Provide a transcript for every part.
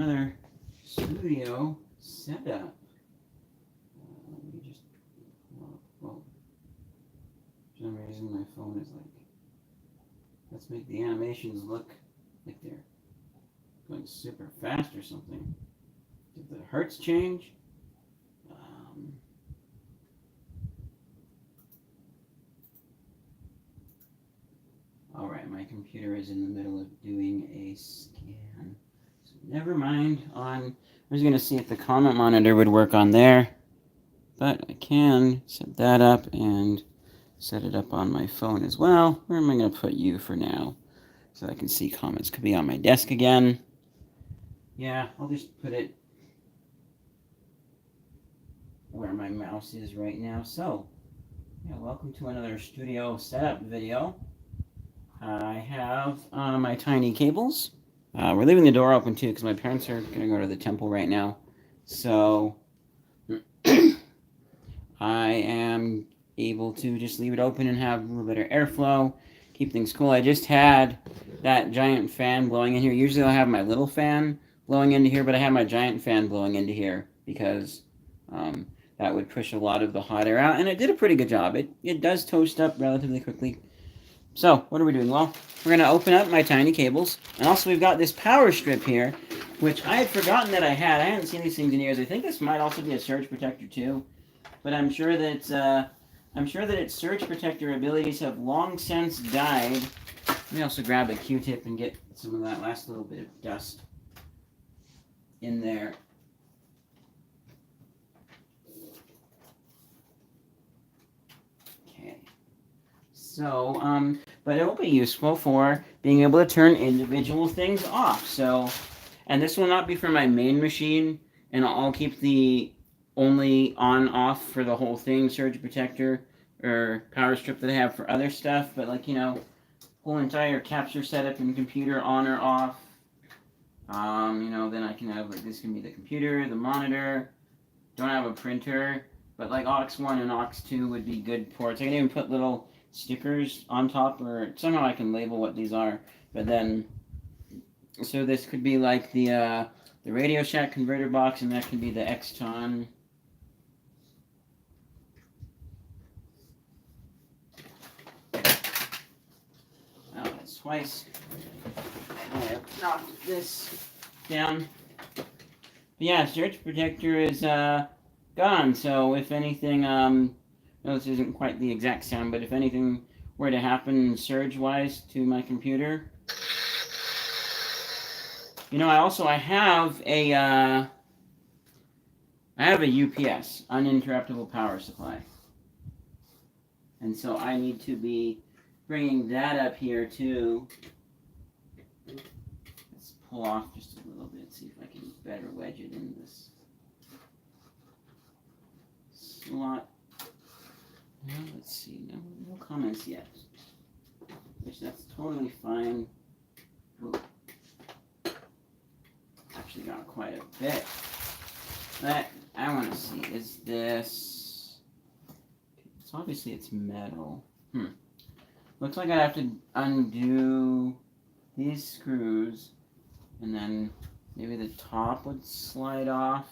Another studio setup. Let me just well, for some reason my phone is like, let's make the animations look like they're going super fast or something. Did the hertz change? Um, Alright, my computer is in the middle of doing a scan. So never mind on, I was going to see if the comment monitor would work on there. But I can set that up and set it up on my phone as well. Where am I going to put you for now? So I can see comments. Could be on my desk again. Yeah, I'll just put it where my mouse is right now. So, yeah, welcome to another studio setup video. I have my tiny cables. We're leaving the door open too because my parents are going to go to the temple right now. So, I am able to just leave it open and have a little bit of airflow, keep things cool. I just had that giant fan blowing in here. Usually I'll have my little fan blowing into here, but I have my giant fan blowing into here because that would push a lot of the hot air out, and it did a pretty good job. It does toast up relatively quickly. So what are we doing? Well, we're going to open up my tiny cables, and also we've got this power strip here, which I had forgotten that I had. I hadn't seen these things in years. I think this might also be a surge protector too, but I'm sure that its surge protector abilities have long since died. Let me also grab a Q-tip and get some of that last little bit of dust in there. Okay. So, but it will be useful for being able to turn individual things off. So, and this will not be for my main machine, and I'll keep the only on-off for the whole thing surge protector or power strip that I have for other stuff, but like, whole entire capture setup and computer on or off. Then I can have, like, this can be the computer, the monitor. Don't have a printer, but like aux1 and aux2 would be good ports. I can even put little stickers on top, or somehow I can label what these are. But then, so this could be like the Radio Shack converter box, and that could be the Xton. Oh, that's twice. I have knocked this down. But yeah, surge protector is gone. So if anything, no, this isn't quite the exact sound, but if anything were to happen surge-wise to my computer, I have a UPS, uninterruptible power supply, and so I need to be bringing that up here too. Let's pull off just a little bit, see if I can better wedge it in this slot. Well, let's see, no comments yet, which that's totally fine. Ooh. Actually got quite a bit. But I want to see, is this, it's obviously it's metal. Looks like I have to undo these screws, and then maybe the top would slide off,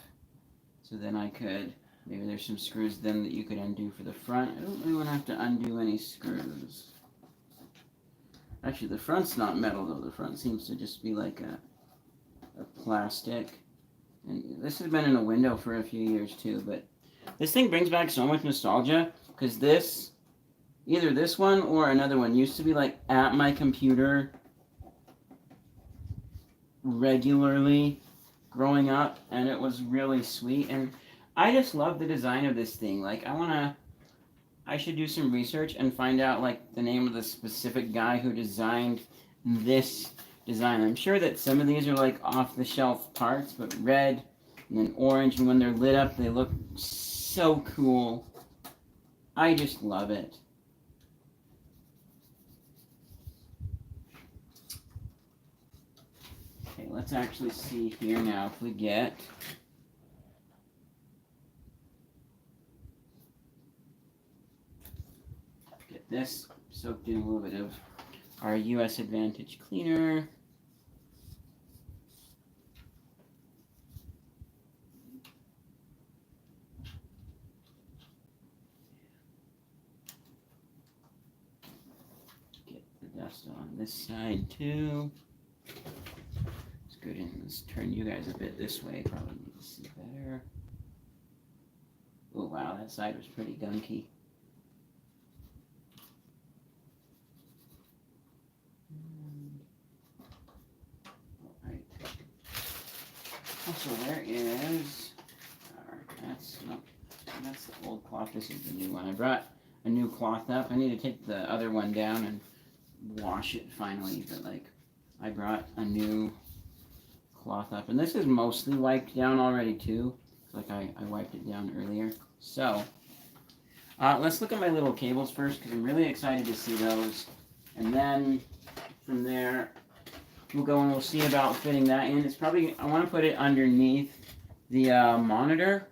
so then I could, maybe there's some screws then that you could undo for the front. I don't really want to have to undo any screws. Actually, the front's not metal though. The front seems to just be like a plastic. And this has been in a window for a few years too, but this thing brings back so much nostalgia, because this, either this one or another one, used to be like at my computer regularly growing up, and it was really sweet. And I just love the design of this thing. Like, I should do some research and find out like the name of the specific guy who designed this design. I'm sure that some of these are like off-the-shelf parts, but red and then orange, and when they're lit up, they look so cool. I just love it. Okay, let's actually see here now if we get this soaked in a little bit of our US Advantage cleaner. So on this side too. It's good. And let's turn you guys a bit this way. Probably need to see better. Oh wow, that side was pretty gunky. Alright. Also there is that's the old cloth. This is the new one. I brought a new cloth up. I need to take the other one down and wash it finally, but like I brought a new cloth up, and this is mostly wiped down already too. Like I wiped it down earlier. So let's look at my little cables first because I'm really excited to see those, and then from there we'll go and we'll see about fitting that in. It's probably I want to put it underneath the monitor.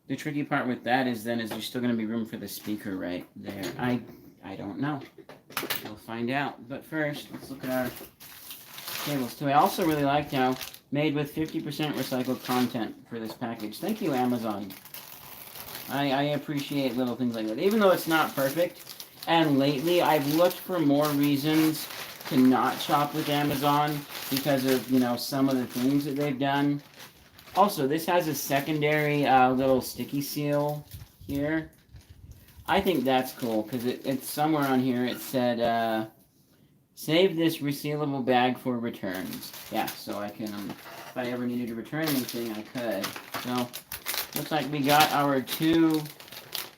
The tricky part with that is there's still going to be room for the speaker right there. I don't know. We'll find out. But first, let's look at our cables too. I also really liked how made with 50% recycled content for this package. Thank you, Amazon. I appreciate little things like that. Even though it's not perfect, and lately I've looked for more reasons to not shop with Amazon because of, some of the things that they've done. Also, this has a secondary little sticky seal here. I think that's cool because it's somewhere on here it said, save this resealable bag for returns. Yeah, so I can, if I ever needed to return anything, I could. So, looks like we got our two,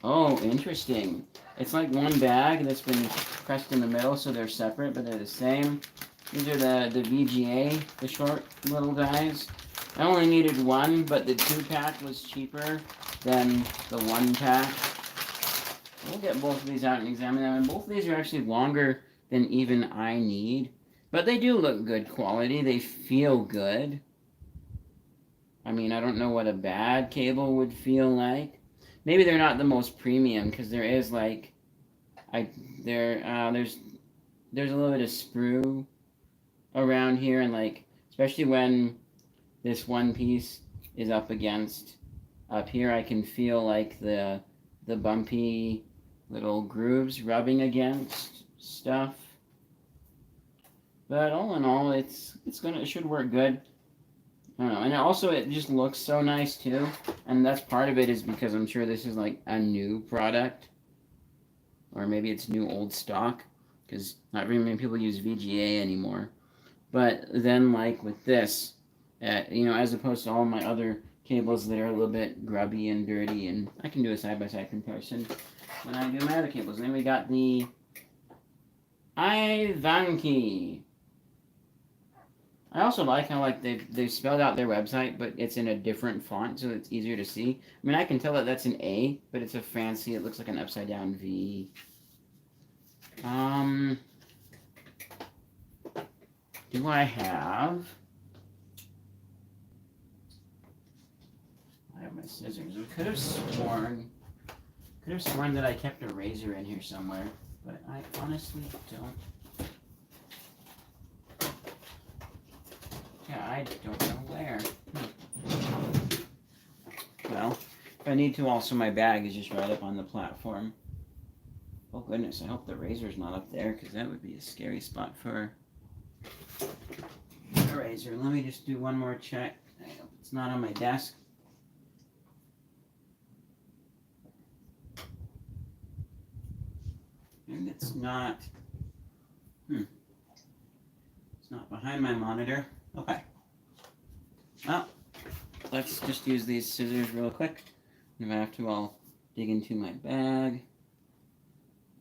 oh, interesting. It's like one bag that's been pressed in the middle, so they're separate, but they're the same. These are the VGA, the short little guys. I only needed one, but the 2-pack was cheaper than the 1-pack. We'll get both of these out and examine them, and both of these are actually longer than even I need. But they do look good quality. They feel good. I mean, I don't know what a bad cable would feel like. Maybe they're not the most premium, because there is, like, there's a little bit of sprue around here, and, like, especially when this one piece is up against up here, I can feel like the bumpy little grooves rubbing against stuff. But all in all, it should work good. I don't know, and also it just looks so nice too. And that's part of it is because I'm sure this is like a new product, or maybe it's new old stock, because not very many people use VGA anymore. But then, like with this, as opposed to all my other cables that are a little bit grubby and dirty, and I can do a side-by-side comparison when I do my other cables. And then we got the Ivanki. I also like how they've spelled out their website, but it's in a different font, so it's easier to see. I mean, I can tell that that's an A, but it's a fancy. It looks like an upside down V. Do I have? I have my scissors. I could have sworn that I kept a razor in here somewhere, but I honestly don't. Yeah, I don't know where. Well, if I need to, also my bag is just right up on the platform. Oh goodness, I hope the razor's not up there, because that would be a scary spot for a razor. Let me just do one more check. I hope it's not on my desk. And it's not, it's not behind my monitor. Okay. Well, let's just use these scissors real quick. If I have to, I'll dig into my bag.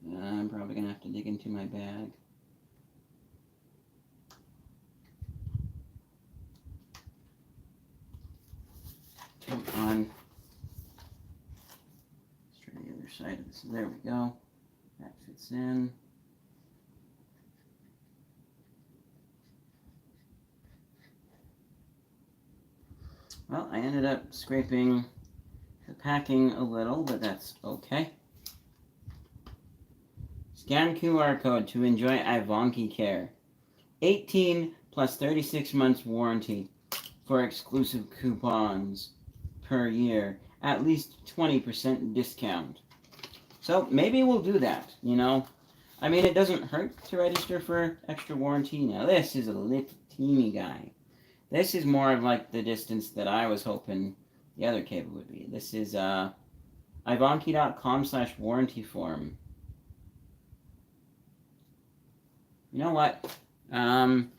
I'm probably going to have to dig into my bag. Come on. Let's try the other side of this. There we go. That fits in. Well, I ended up scraping the packing a little, but that's okay. Scan QR code to enjoy Ivanki Care. 18 plus 36 months warranty for exclusive coupons per year. At least 20% discount. So maybe we'll do that, I mean, it doesn't hurt to register for extra warranty. Now, this is a little teeny guy. This is more of like the distance that I was hoping the other cable would be. This is ivanki.com/warranty form. You know what? I'm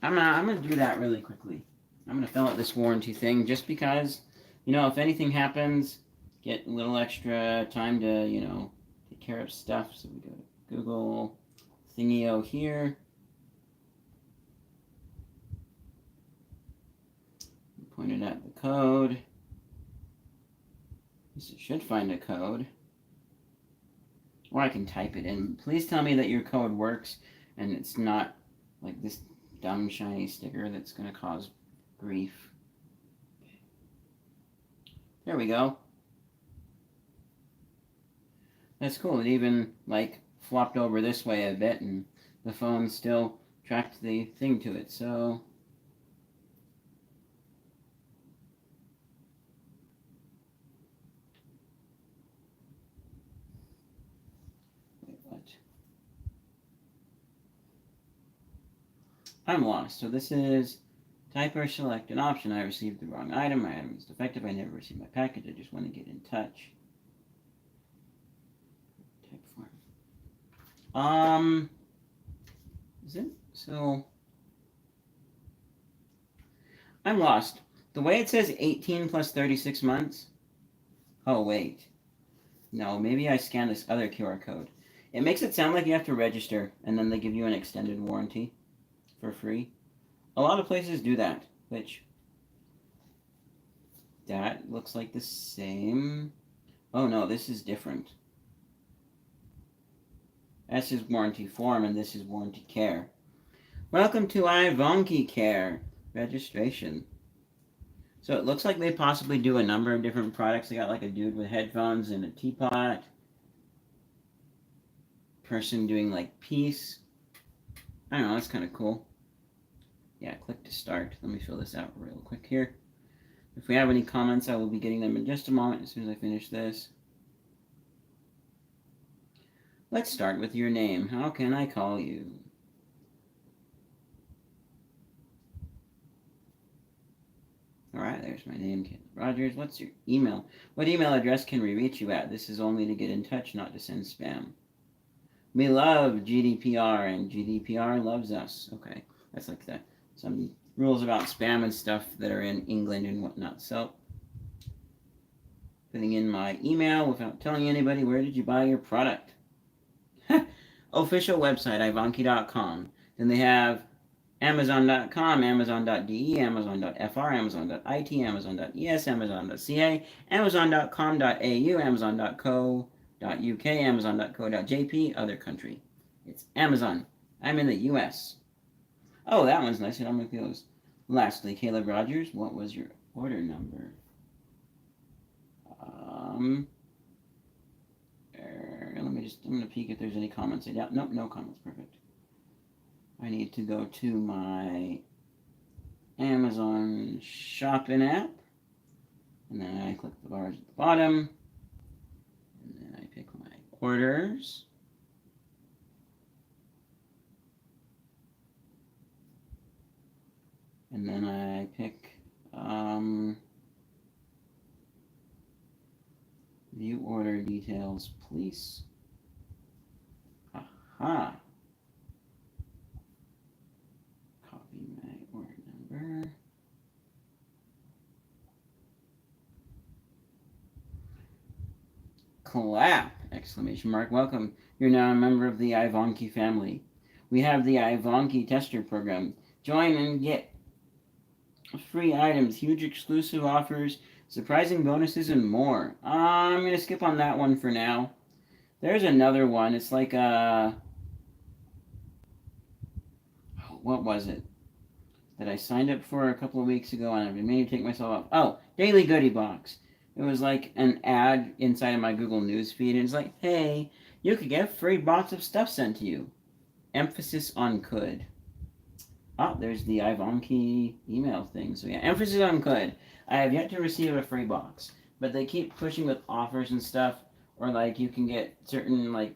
gonna do that really quickly. I'm gonna fill out this warranty thing just because, if anything happens, get a little extra time to, take care of stuff. So we go to Google Thingio here. Pointed at the code. This should find a code. Or I can type it in. Please tell me that your code works and it's not like this dumb shiny sticker that's going to cause grief. There we go. That's cool. It even flopped over this way a bit and the phone still tracked the thing to it. So I'm lost. So this is type or select an option. I received the wrong item. My item is defective. I never received my package. I just want to get in touch. Type form. Is it? So I'm lost. The way it says 18 plus 36 months. Oh, wait. No, maybe I scanned this other QR code. It makes it sound like you have to register and then they give you an extended warranty for free. A lot of places do that, which that looks like the same. Oh no, this is different. This is warranty form and this is warranty care. Welcome to Ivanki Care registration. So it looks like they possibly do a number of different products. They got like a dude with headphones and a teapot. Person doing like peace. I don't know, that's kind of cool. Yeah, click to start. Let me fill this out real quick here. If we have any comments, I will be getting them in just a moment as soon as I finish this. Let's start with your name. How can I call you? Alright, there's my name, Caleb Rogers. What's your email? What email address can we reach you at? This is only to get in touch, not to send spam. We love GDPR, and GDPR loves us. Okay, that's like some rules about spam and stuff that are in England and whatnot. So, putting in my email without telling anybody, where did you buy your product? Official website, ivanki.com. Then they have Amazon.com, Amazon.de, Amazon.fr, Amazon.it, Amazon.es, Amazon.ca, Amazon.com.au, Amazon.co.uk, Amazon.co.jp, other country. It's Amazon. I'm in the US. Oh, that one's nice. I'm with those. Lastly, Caleb Rogers, what was your order number? I'm going to peek if there's any comments. Nope, no comments. Perfect. I need to go to my Amazon shopping app. And then I click the bars at the bottom. And then I pick my orders. And then I pick view order details, please. Aha. Copy my order number. Clap! Exclamation mark. Welcome. You're now a member of the Ivanki family. We have the Ivanki tester program. Join and get free items, huge exclusive offers, surprising bonuses, and more. I'm going to skip on that one for now. There's another one. It's like what was it? That I signed up for a couple of weeks ago and I've been meaning to take myself off. Oh, Daily Goodie Box. It was like an ad inside of my Google News feed, and it's like, hey, you could get a free box of stuff sent to you. Emphasis on could. Oh, there's the Ivanki email thing. So yeah, emphasis on could. I have yet to receive a free box, but they keep pushing with offers and stuff, or like you can get certain like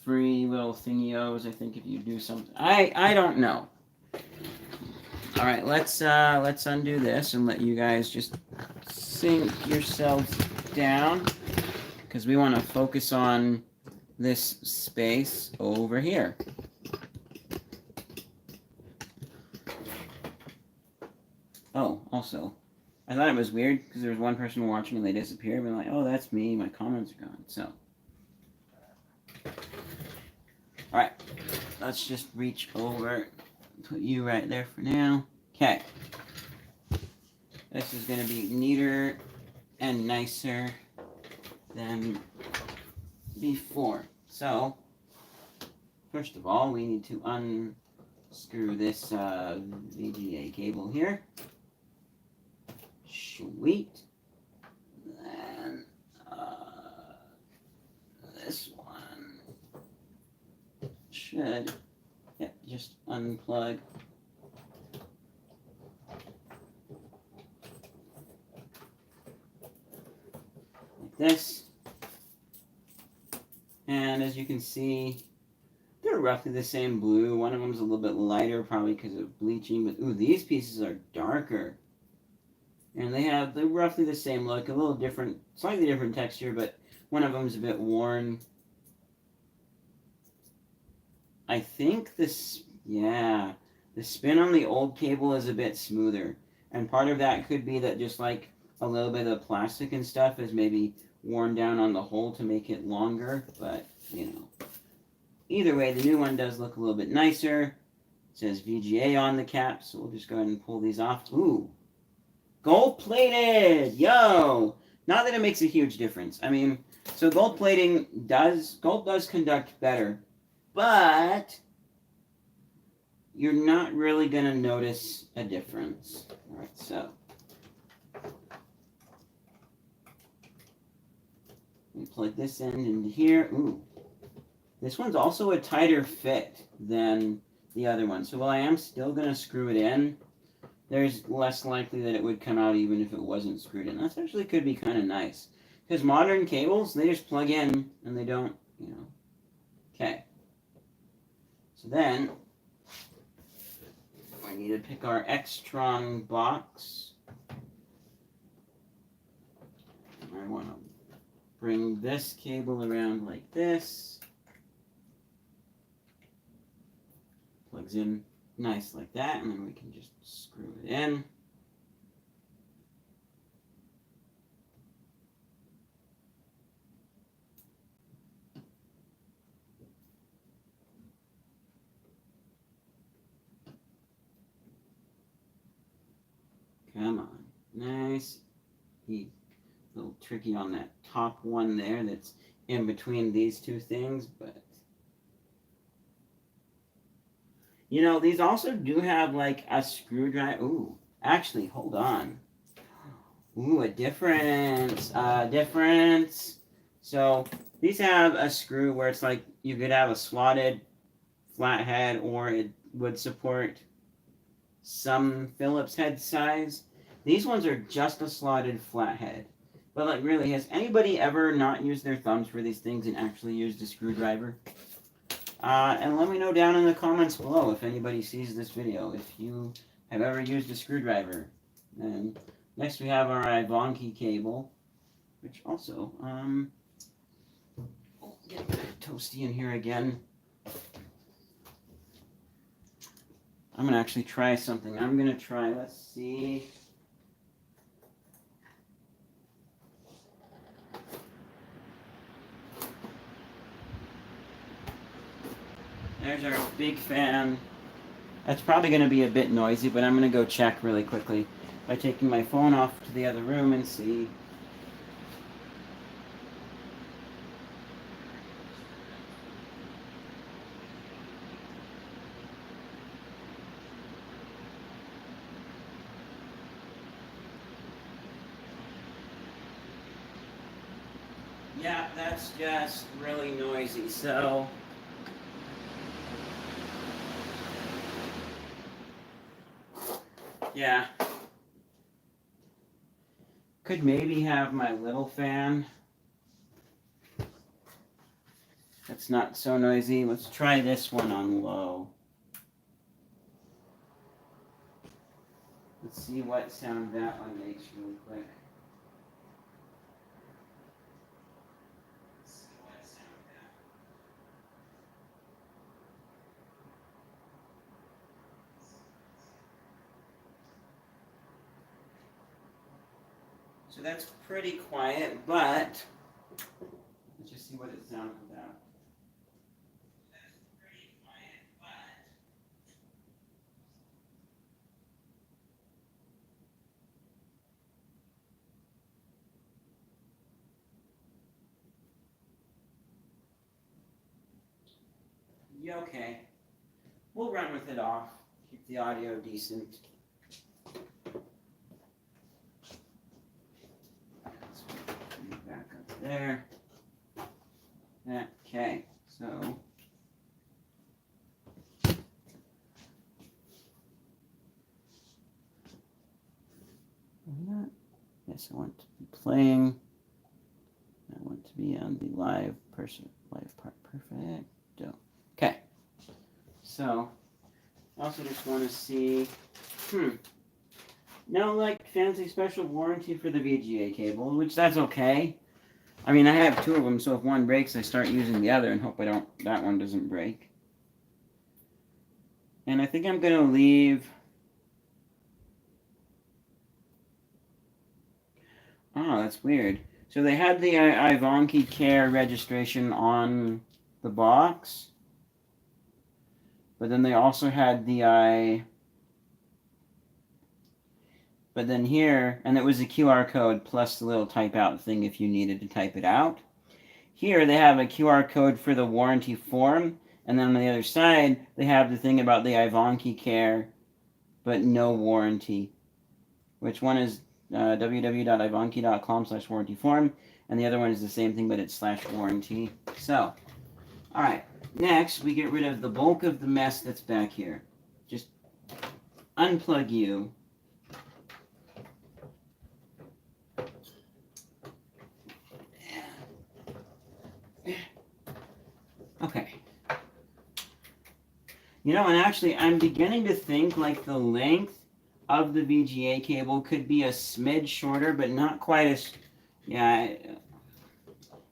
free little thingios, I think, if you do something. I don't know. All right, let's undo this and let you guys just sink yourselves down, because we want to focus on this space over here. Oh, also, I thought it was weird because there was one person watching and they disappeared. And I'm like, oh, that's me. My comments are gone. So, all right, let's just reach over, put you right there for now. Okay. This is going to be neater and nicer than before. So, first of all, we need to unscrew this VGA cable here. Sweet. Then this one should, just unplug. Like this. And as you can see, they're roughly the same blue. One of them is a little bit lighter, probably because of bleaching. But ooh, these pieces are darker. And they have roughly the same look, a little different, slightly different texture, but one of them is a bit worn. I think this, yeah, the spin on the old cable is a bit smoother. And part of that could be that just like a little bit of the plastic and stuff is maybe worn down on the hole to make it longer. But, you know, either way, the new one does look a little bit nicer. It says VGA on the cap, so we'll just go ahead and pull these off. Ooh. Gold plated, yo! Not that it makes a huge difference. I mean, so gold does conduct better, but you're not really gonna notice a difference. All right, so we plug this end into here. Ooh, this one's also a tighter fit than the other one. So while I am still gonna screw it in, there's less likely that it would come out even if it wasn't screwed in. That actually could be kind of nice. Because modern cables, they just plug in and they don't, you know. Okay. So then, we need to pick our Extron box. I want to bring this cable around like this. Plugs in nice like that, and then we can just screw it in. Come on. Nice. A little tricky on that top one there that's in between these two things, but you know, these also do have like a screwdriver. Ooh, actually, hold on. Ooh, a difference. Difference. So these have a screw where it's like you could have a slotted flathead, or it would support some Phillips head size. These ones are just a slotted flathead. But like, really, has anybody ever not used their thumbs for these things and actually used a screwdriver? And let me know down in the comments below if anybody sees this video, if you have ever used a screwdriver. And next we have our Ivanki cable, which also, we'll get a bit of toasty in here again. I'm going to actually try something. I'm going to try, let's see. There's our big fan. That's probably going to be a bit noisy, but I'm going to go check really quickly by taking my phone off to the other room and see. Yeah, that's just really noisy, so yeah. Could maybe have my little fan. it's not so noisy. Let's try this one on low. Let's see what sound that one makes really quick. So that's pretty quiet, but let's just see what it sounds without. That's pretty quiet, but yeah, okay. We'll run with it off. Keep the audio decent. Back up there. Okay, so yes, I want to be playing. I want to be on the live part. Perfect. Okay. So I also just want to see. No, like fancy special warranty for the VGA cable, which that's okay. I mean, I have two of them, so if one breaks, I start using the other and hope that one doesn't break. And I think I'm gonna leave. Oh, that's weird. So they had the Ivanki Care registration on the box, but then they also had the But then here, and it was a QR code plus the little type out thing if you needed to type it out. Here they have a QR code for the warranty form, and then on the other side they have the thing about the Ivanki Care, but no warranty. Which one is www.ivanki.com/warranty form, and the other one is the same thing, but it's /warranty. So, all right. Next, we get rid of the bulk of the mess that's back here. Just unplug you. Okay. You know, and actually, I'm beginning to think like the length of the VGA cable could be a smidge shorter, but not quite as. Yeah, it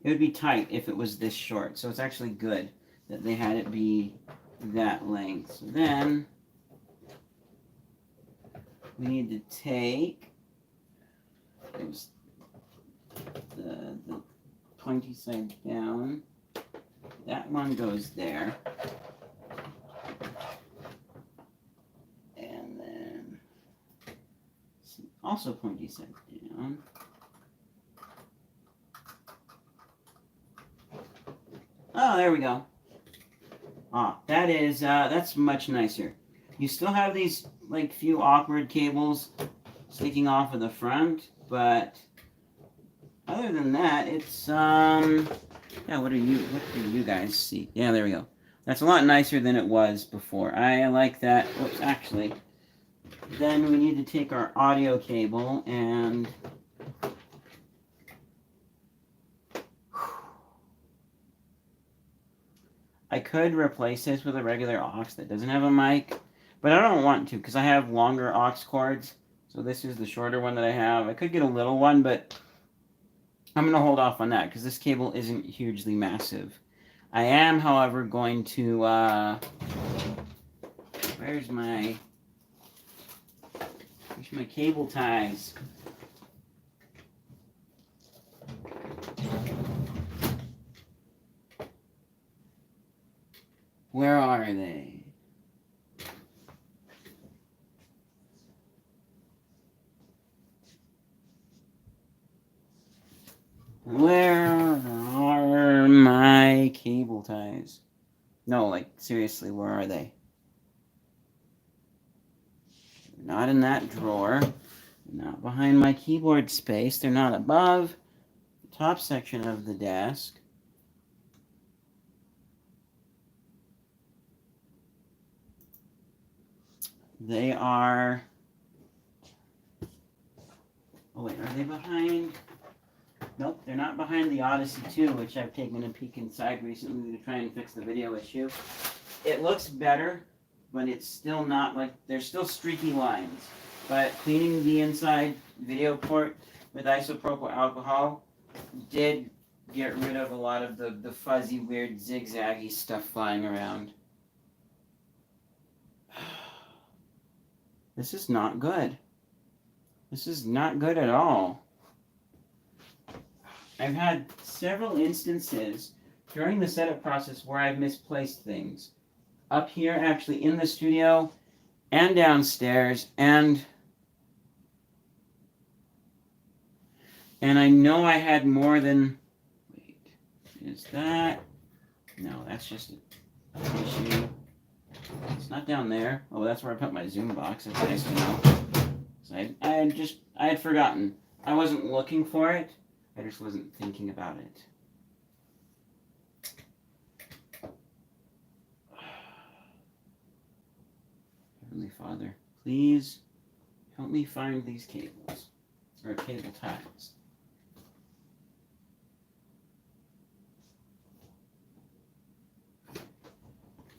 would be tight if it was this short. So it's actually good that they had it be that length. So then we need to take the pointy side down. That one goes there. And then also pointy side down. Oh, there we go. Ah, that's much nicer. You still have these like few awkward cables sticking off of the front, but other than that, it's yeah, what do you guys see? Yeah, there we go. That's a lot nicer than it was before. I like that. Whoops, actually. Then we need to take our audio cable and I could replace this with a regular aux that doesn't have a mic, but I don't want to because I have longer aux cords. So this is the shorter one that I have. I could get a little one, but I'm going to hold off on that because this cable isn't hugely massive. I am, however, going to, where's my cable ties? Where are they? Where are my cable ties? No, like, seriously, where are they? They're not in that drawer. They're not behind my keyboard space. They're not above the top section of the desk. They are... Oh, wait, are they behind? Nope, they're not behind the Odyssey 2, which I've taken a peek inside recently to try and fix the video issue. It looks better, but it's still not like, there's still streaky lines. But cleaning the inside video port with isopropyl alcohol did get rid of a lot of the fuzzy, weird, zigzaggy stuff flying around. This is not good. This is not good at all. I've had several instances during the setup process where I've misplaced things. Up here, actually, in the studio, and downstairs, and I know I had more than, wait, is that, no, that's just an issue. It's not down there. Oh, that's where I put my Zoom box. That's nice to know. So I had forgotten. I wasn't looking for it. I just wasn't thinking about it. Heavenly Father, please help me find these cables, or cable ties.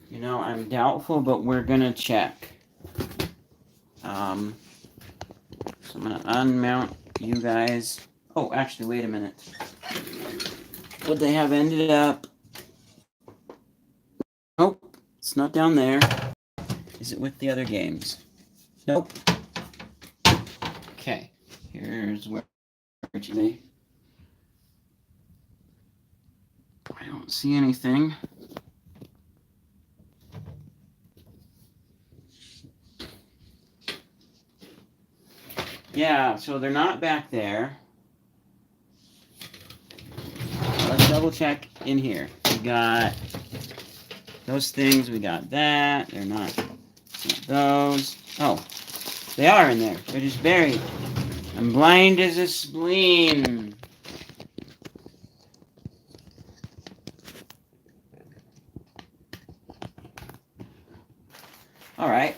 You know, I'm doubtful, but we're gonna check. So I'm gonna unmount you guys. Oh, actually, wait a minute. Would they have ended up? Nope, it's not down there. Is it with the other games? Nope. Okay, here's where I don't see anything. Yeah, so they're not back there. Let's double check in here. We got those things, we got that. They're not those. Oh, they are in there. They're just buried. I'm blind as a spleen. All right.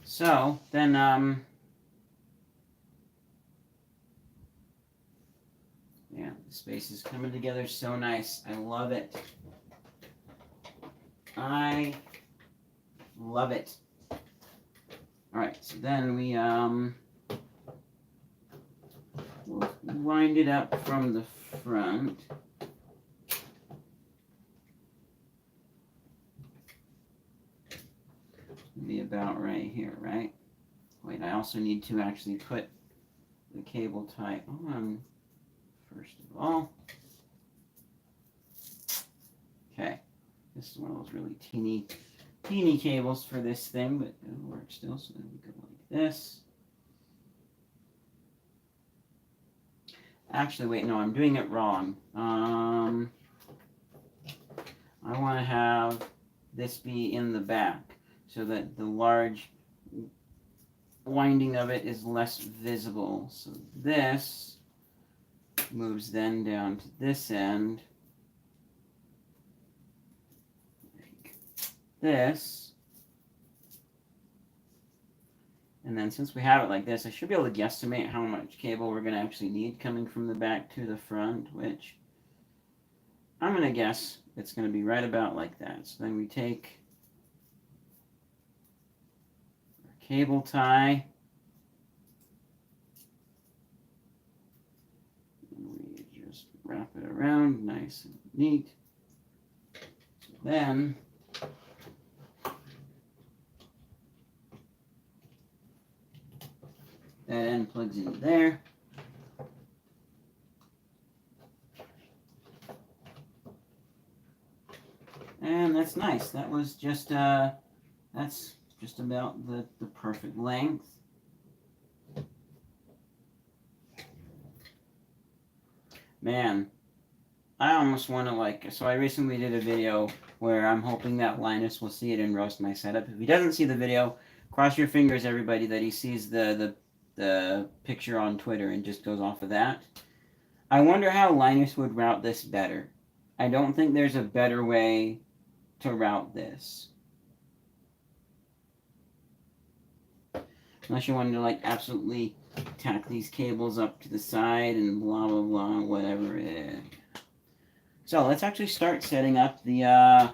So, then, yeah, the space is coming together so nice. I love it. I love it. Alright, so then we, we'll wind it up from the front. Be about right here, right? Wait, I also need to actually put the cable tie on first of all. Okay, this is one of those really teeny cables for this thing, but it'll work still. So then we go like this. Actually, wait, no, I'm doing it wrong. I want to have this be in the back, so that the large winding of it is less visible. So this moves then down to this end. Like this. And then since we have it like this, I should be able to guesstimate how much cable we're going to actually need coming from the back to the front, which I'm going to guess it's going to be right about like that. So then we take cable tie. And we just wrap it around nice and neat. Then that end plugs in there. And that's nice. That was just that's just about the perfect length. Man, I almost want to so I recently did a video where I'm hoping that Linus will see it and roast my setup. If he doesn't see the video, cross your fingers, everybody, that he sees the picture on Twitter and just goes off of that. I wonder how Linus would route this better. I don't think there's a better way to route this. Unless you wanted to like absolutely tack these cables up to the side and blah blah blah, whatever it is. So let's actually start setting up the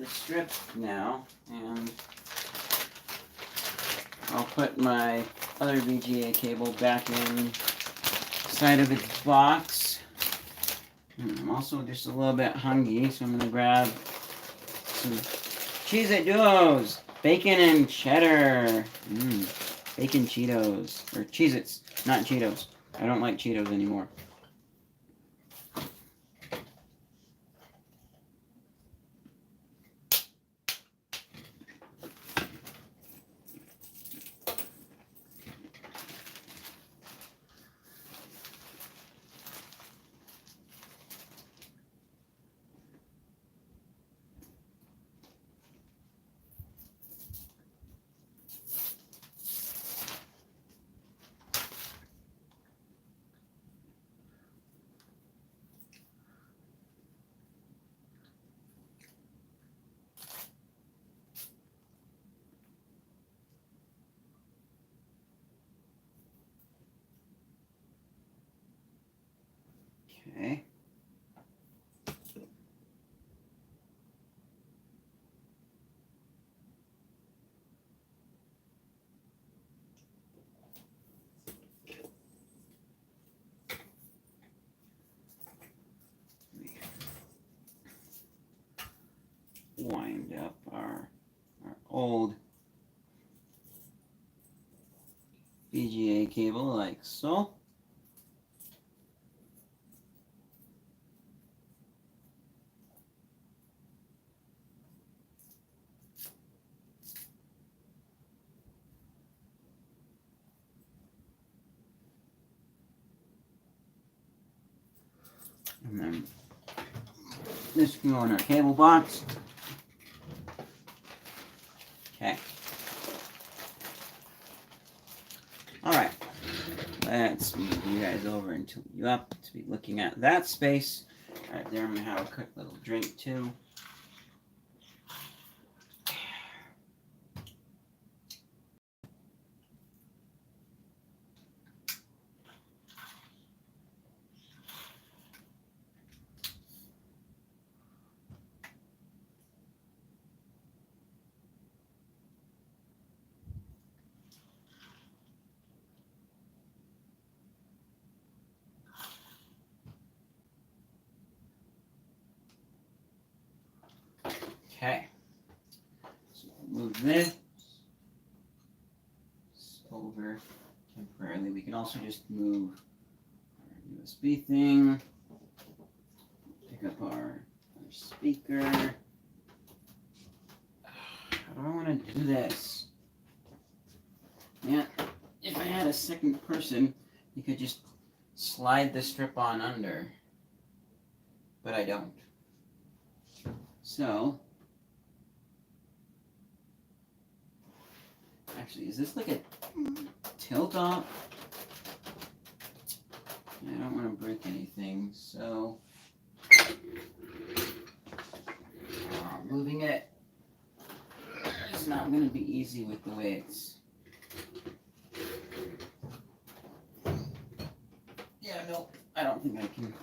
strip now, and I'll put my other VGA cable back inside of its box. And I'm also just a little bit hungry, so I'm gonna grab some Cheez-It Duos, bacon and cheddar. Bacon Cheetos, or Cheez-Its, not Cheetos. I don't like Cheetos anymore. Okay. Wind up our old VGA cable like so. And then this can go in our cable box. Okay. Alright. Let's move you guys over and tilt you up to be looking at that space. Alright, there I'm going to have a quick little drink too. Okay. So move this over temporarily. We can also just move our USB thing. Pick up our speaker. How do I want to do this? Man, if I had a second person, you could just slide the strip on under. But I don't. So, actually, is this like a tilt off? I don't want to break anything, so moving it is not going to be easy with the way it's. Yeah, no, I don't think I can.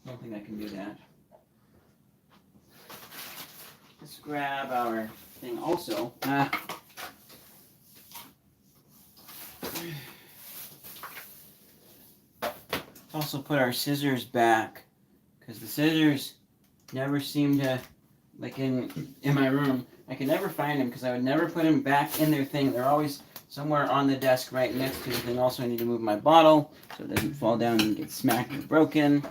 I don't think I can do that. Let's grab our thing also. Also put our scissors back, because the scissors never seem to, like in my room, I could never find them because I would never put them back in their thing. They're always somewhere on the desk right next to the thing. Also, I need to move my bottle so it doesn't fall down and get smacked or broken.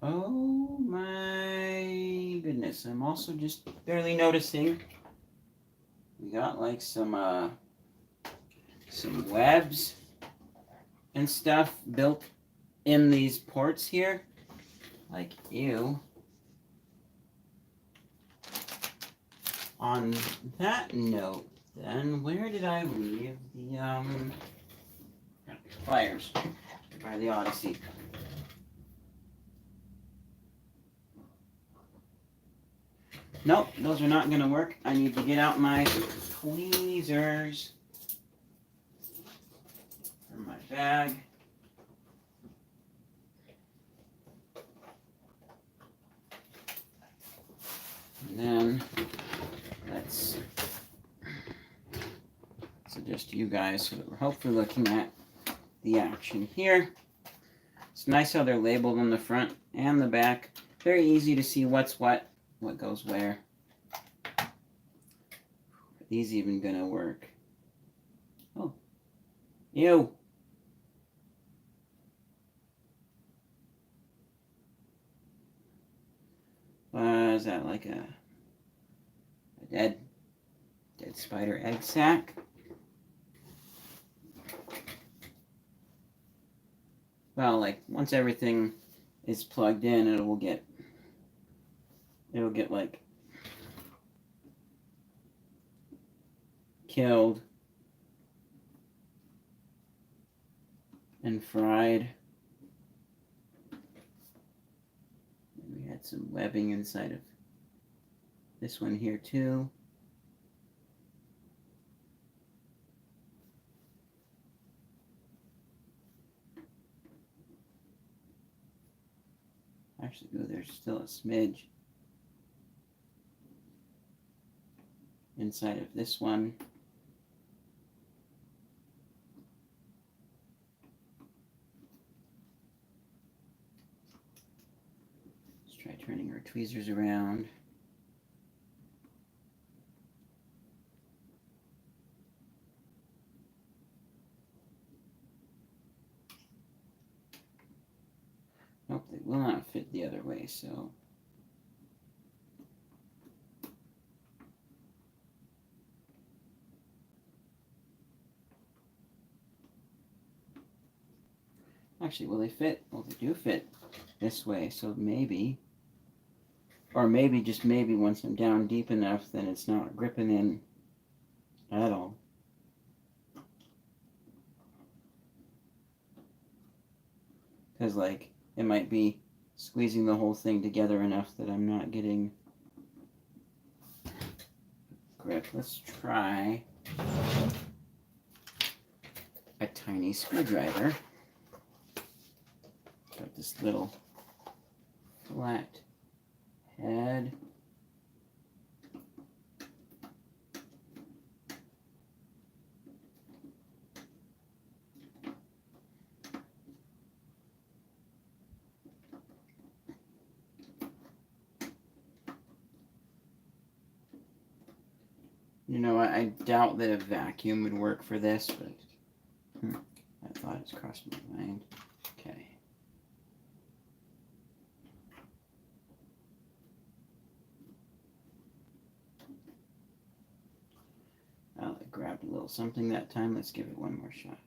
Oh my goodness, I'm also just barely noticing we got like some some webs and stuff built in these ports here. Like, ew. On that note, then, where did I leave the, pliers by the Odyssey? Nope, those are not going to work. I need to get out my tweezers from my bag. And then let's suggest to you guys so that we're hopefully looking at the action here. It's nice how they're labeled on the front and the back. Very easy to see what's what goes where. Are these even gonna work? Oh, ew. Is that like a dead spider egg sac? Well, like once everything is plugged in, it'll get like killed and fried. We had some webbing inside of this one here too. Actually, oh, there's still a smidge inside of this one. Let's try turning our tweezers around. Nope, they will not fit the other way, so. Actually, will they fit? Well, they do fit this way, so maybe. Or maybe, just maybe, once I'm down deep enough, then it's not gripping in at all. Because, like, it might be squeezing the whole thing together enough that I'm not getting grip. Let's try a tiny screwdriver. Got this little flat head. You know, I doubt that a vacuum would work for this, but that thought has crossed my mind. Okay. Well, I grabbed a little something that time. Let's give it one more shot.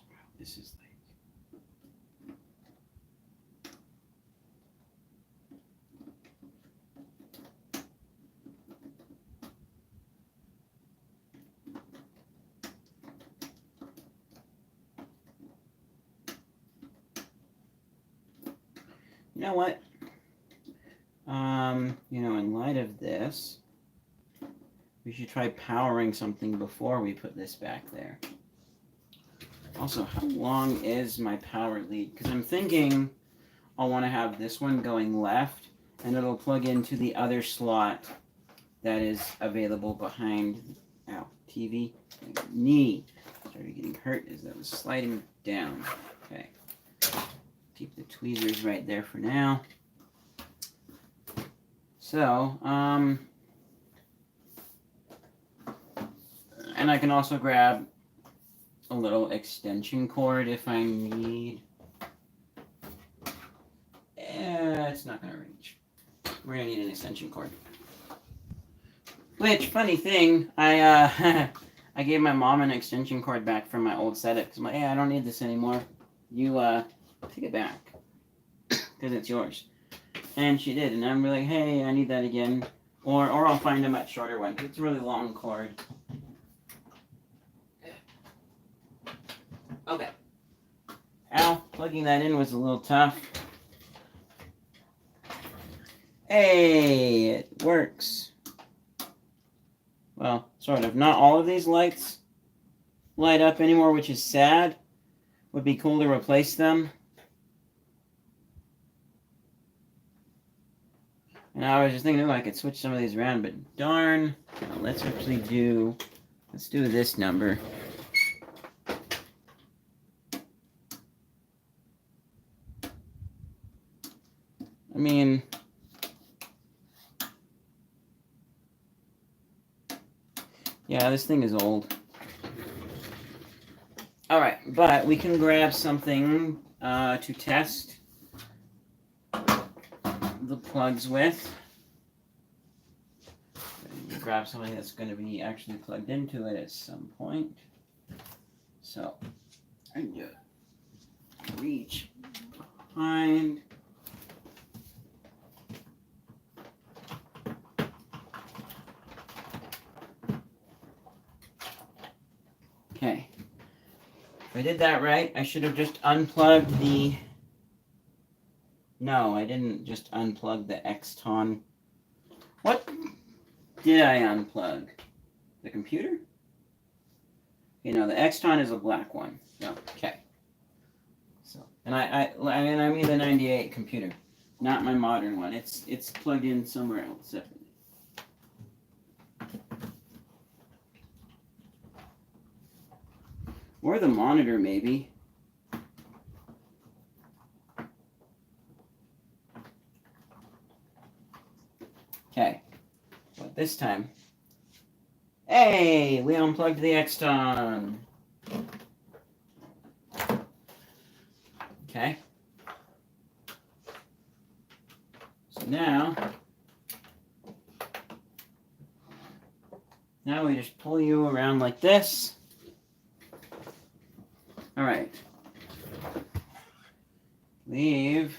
Wow, this is like... You know what? You know, in light of this, we should try powering something before we put this back there. Also, how long is my power lead? Because I'm thinking I'll want to have this one going left, and it'll plug into the other slot that is available behind, TV, my knee. Started getting hurt as that was sliding down. Okay. Keep the tweezers right there for now. So, and I can also grab a little extension cord if I need. It's not going to reach. We're going to need an extension cord. Which, funny thing, I I gave my mom an extension cord back from my old setup because I'm like, hey, I don't need this anymore. You take it back because it's yours. And she did, and I'm like, hey, I need that again, or I'll find a much shorter one. It's a really long cord. Okay. Ow, plugging that in was a little tough. Hey, it works. Well, sort of. Not all of these lights light up anymore, which is sad. Would be cool to replace them. And I was just thinking, oh, I could switch some of these around, but darn. Now let's do this number. I mean, yeah, this thing is old. All right, but we can grab something to test the plugs with. Grab something that's going to be actually plugged into it at some point. So I can just reach behind. Okay. If I did that right, I should have just unplugged the... No, I didn't just unplug the Xton. What did I unplug? The computer? You know, the Xton is a black one. So, okay. So, and I mean the 98 computer, not my modern one. It's plugged in somewhere else separately. Or the monitor, maybe. Okay. But this time... Hey! We unplugged the Xton! Okay. So now we just pull you around like this. All right. Leave.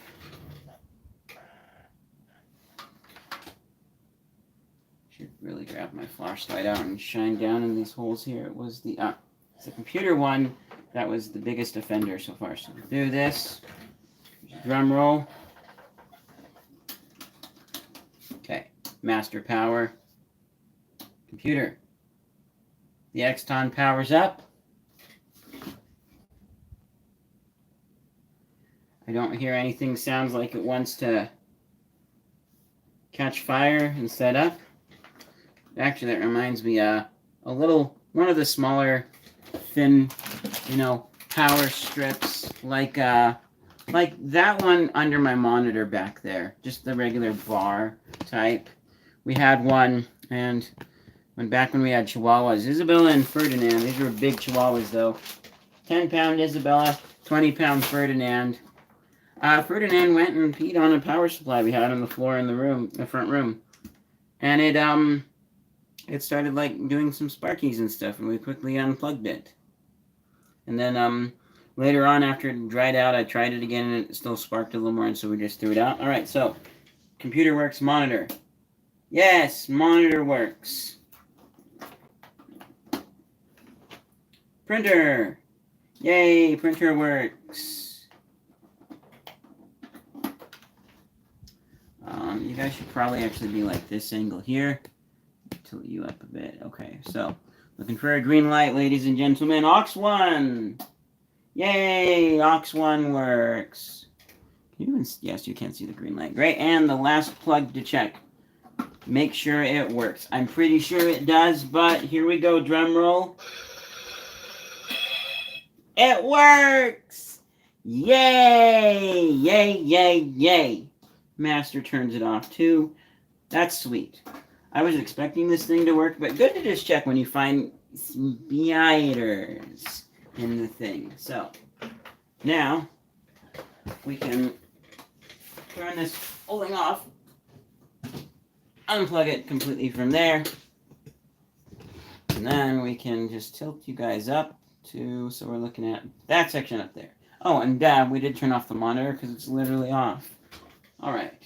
Should really grab my flashlight out and shine down in these holes here. It was it's the computer one that was the biggest offender so far. So we'll do this. Drum roll. Okay. Master power. Computer. The Xton powers up. I don't hear anything sounds like it wants to catch fire and set up. Actually, that reminds me, one of the smaller, thin, power strips, like that one under my monitor back there, just the regular bar type. We had one, and back when we had Chihuahuas, Isabella and Ferdinand, these were big Chihuahuas though. 10-pound Isabella, 20-pound Ferdinand. Ferdinand went and peed on a power supply we had on the floor in the front room. And it started like doing some sparkies and stuff, and we quickly unplugged it. And then later on, after it dried out, I tried it again, and it still sparked a little more, and so we just threw it out. All right, so computer works, monitor. Yes, monitor works. Printer. Yay, printer works. You guys should probably actually be like this angle here. Tilt you up a bit. Okay, so looking for a green light, ladies and gentlemen. Aux 1. Yay, aux 1 works. Yes, you can see the green light. Great, and the last plug to check. Make sure it works. I'm pretty sure it does, but here we go, drum roll. It works! Yay! Yay, yay, yay. Master turns it off too. That's sweet. I was expecting this thing to work, but good to just check when you find spiders in the thing. So, now we can turn this whole thing off, unplug it completely from there, And then we can just tilt you guys up to, so we're looking at that section up there. Oh, and we did turn off the monitor because it's literally off. All right.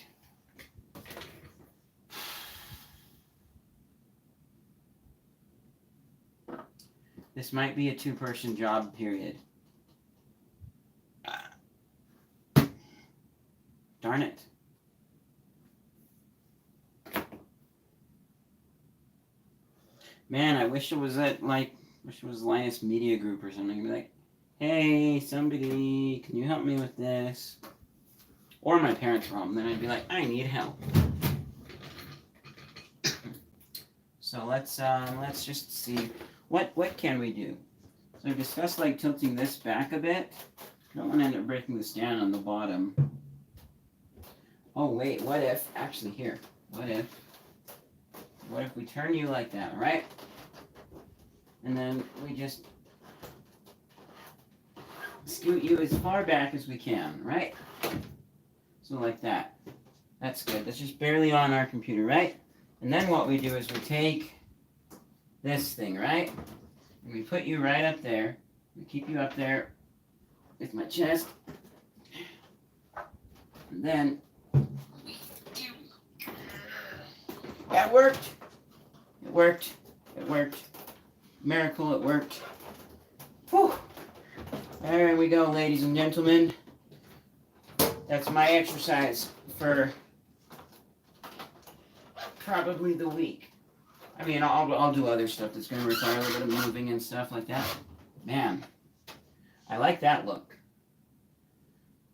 This might be a two-person job, period. Darn it. Man, I wish it was Linus Media Group or something. Be like, hey, somebody, can you help me with this? Or my parents were home. Then I'd be like, I need help. So let's just see what can we do. So I've discussed like tilting this back a bit. I don't want to end up breaking the stand on the bottom. Oh wait, what if actually here? What if we turn you like that, right? And then we just scoot you as far back as we can, right? So like that. That's good. That's just barely on our computer, right? And then what we do is we take this thing, right? And we put you right up there. We keep you up there with my chest. And then that worked. It worked. It worked. Miracle, it worked. Whew. There we go, ladies and gentlemen. That's my exercise for probably the week. I mean, I'll do other stuff that's going to require a little bit of moving and stuff like that. Man, I like that look.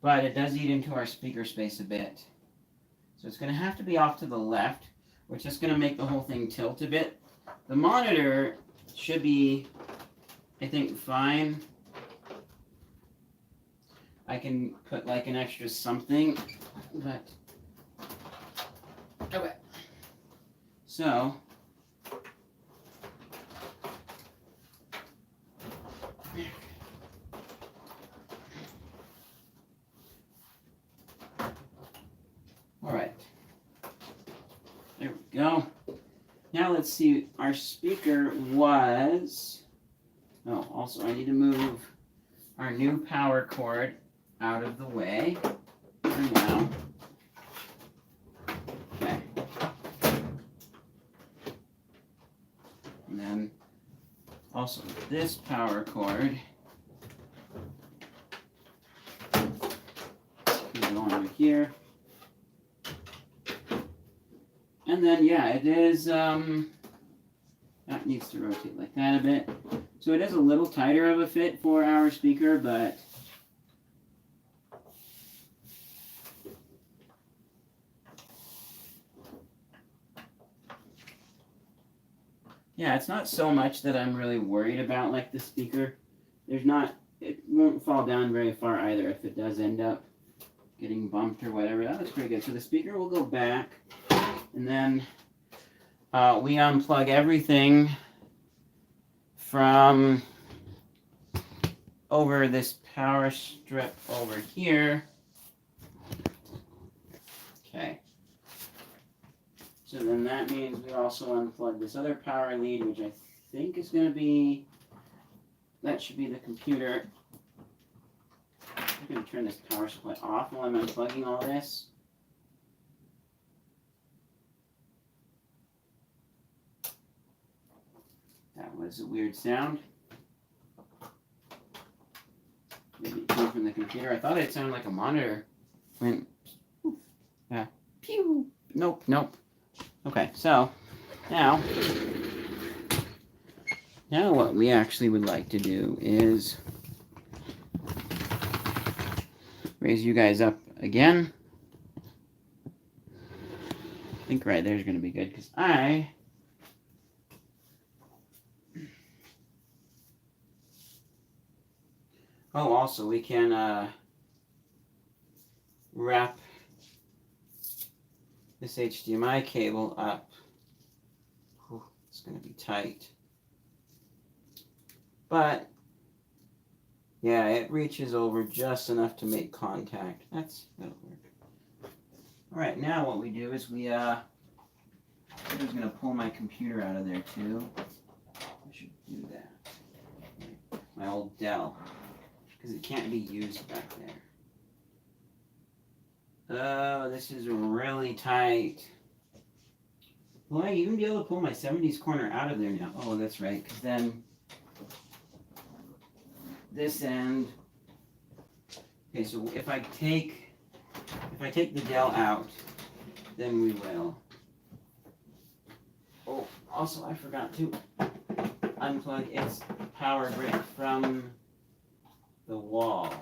But it does eat into our speaker space a bit. So it's going to have to be off to the left, which is going to make the whole thing tilt a bit. The monitor should be, I think, fine. I can put like an extra something, but okay. So all right, there we go. Now let's see, our speaker was, oh, also I need to move our new power cord out of the way for now. Okay. And then also this power cord can go over here. And then, yeah, it is, that needs to rotate like that a bit. So it is a little tighter of a fit for our speaker, but yeah, it's not so much that I'm really worried about, like, the speaker. It won't fall down very far either if it does end up getting bumped or whatever. That looks pretty good. So the speaker will go back, and then we unplug everything from over this power strip over here. Okay. So then that means we also unplug this other power lead, which I think is going to be, that should be the computer. I'm going to turn this power supply off while I'm unplugging all this. That was a weird sound. Maybe it came from the computer. I thought it sounded like a monitor. Went, yeah, pew. Nope, nope. Okay, so now what we actually would like to do is raise you guys up again. I think right there is going to be good because also we can wrap this HDMI cable up. Whew, it's going to be tight. But yeah, it reaches over just enough to make contact. That'll work. All right, now what we do is I'm just going to pull my computer out of there too. do that. My old Dell. Because it can't be used back there. Oh, this is really tight. Will I even be able to pull my 70s corner out of there now? Oh, that's right, because then this end. Okay, so if I take the Dell out, then we will. Oh, also I forgot to unplug its power brick from the wall.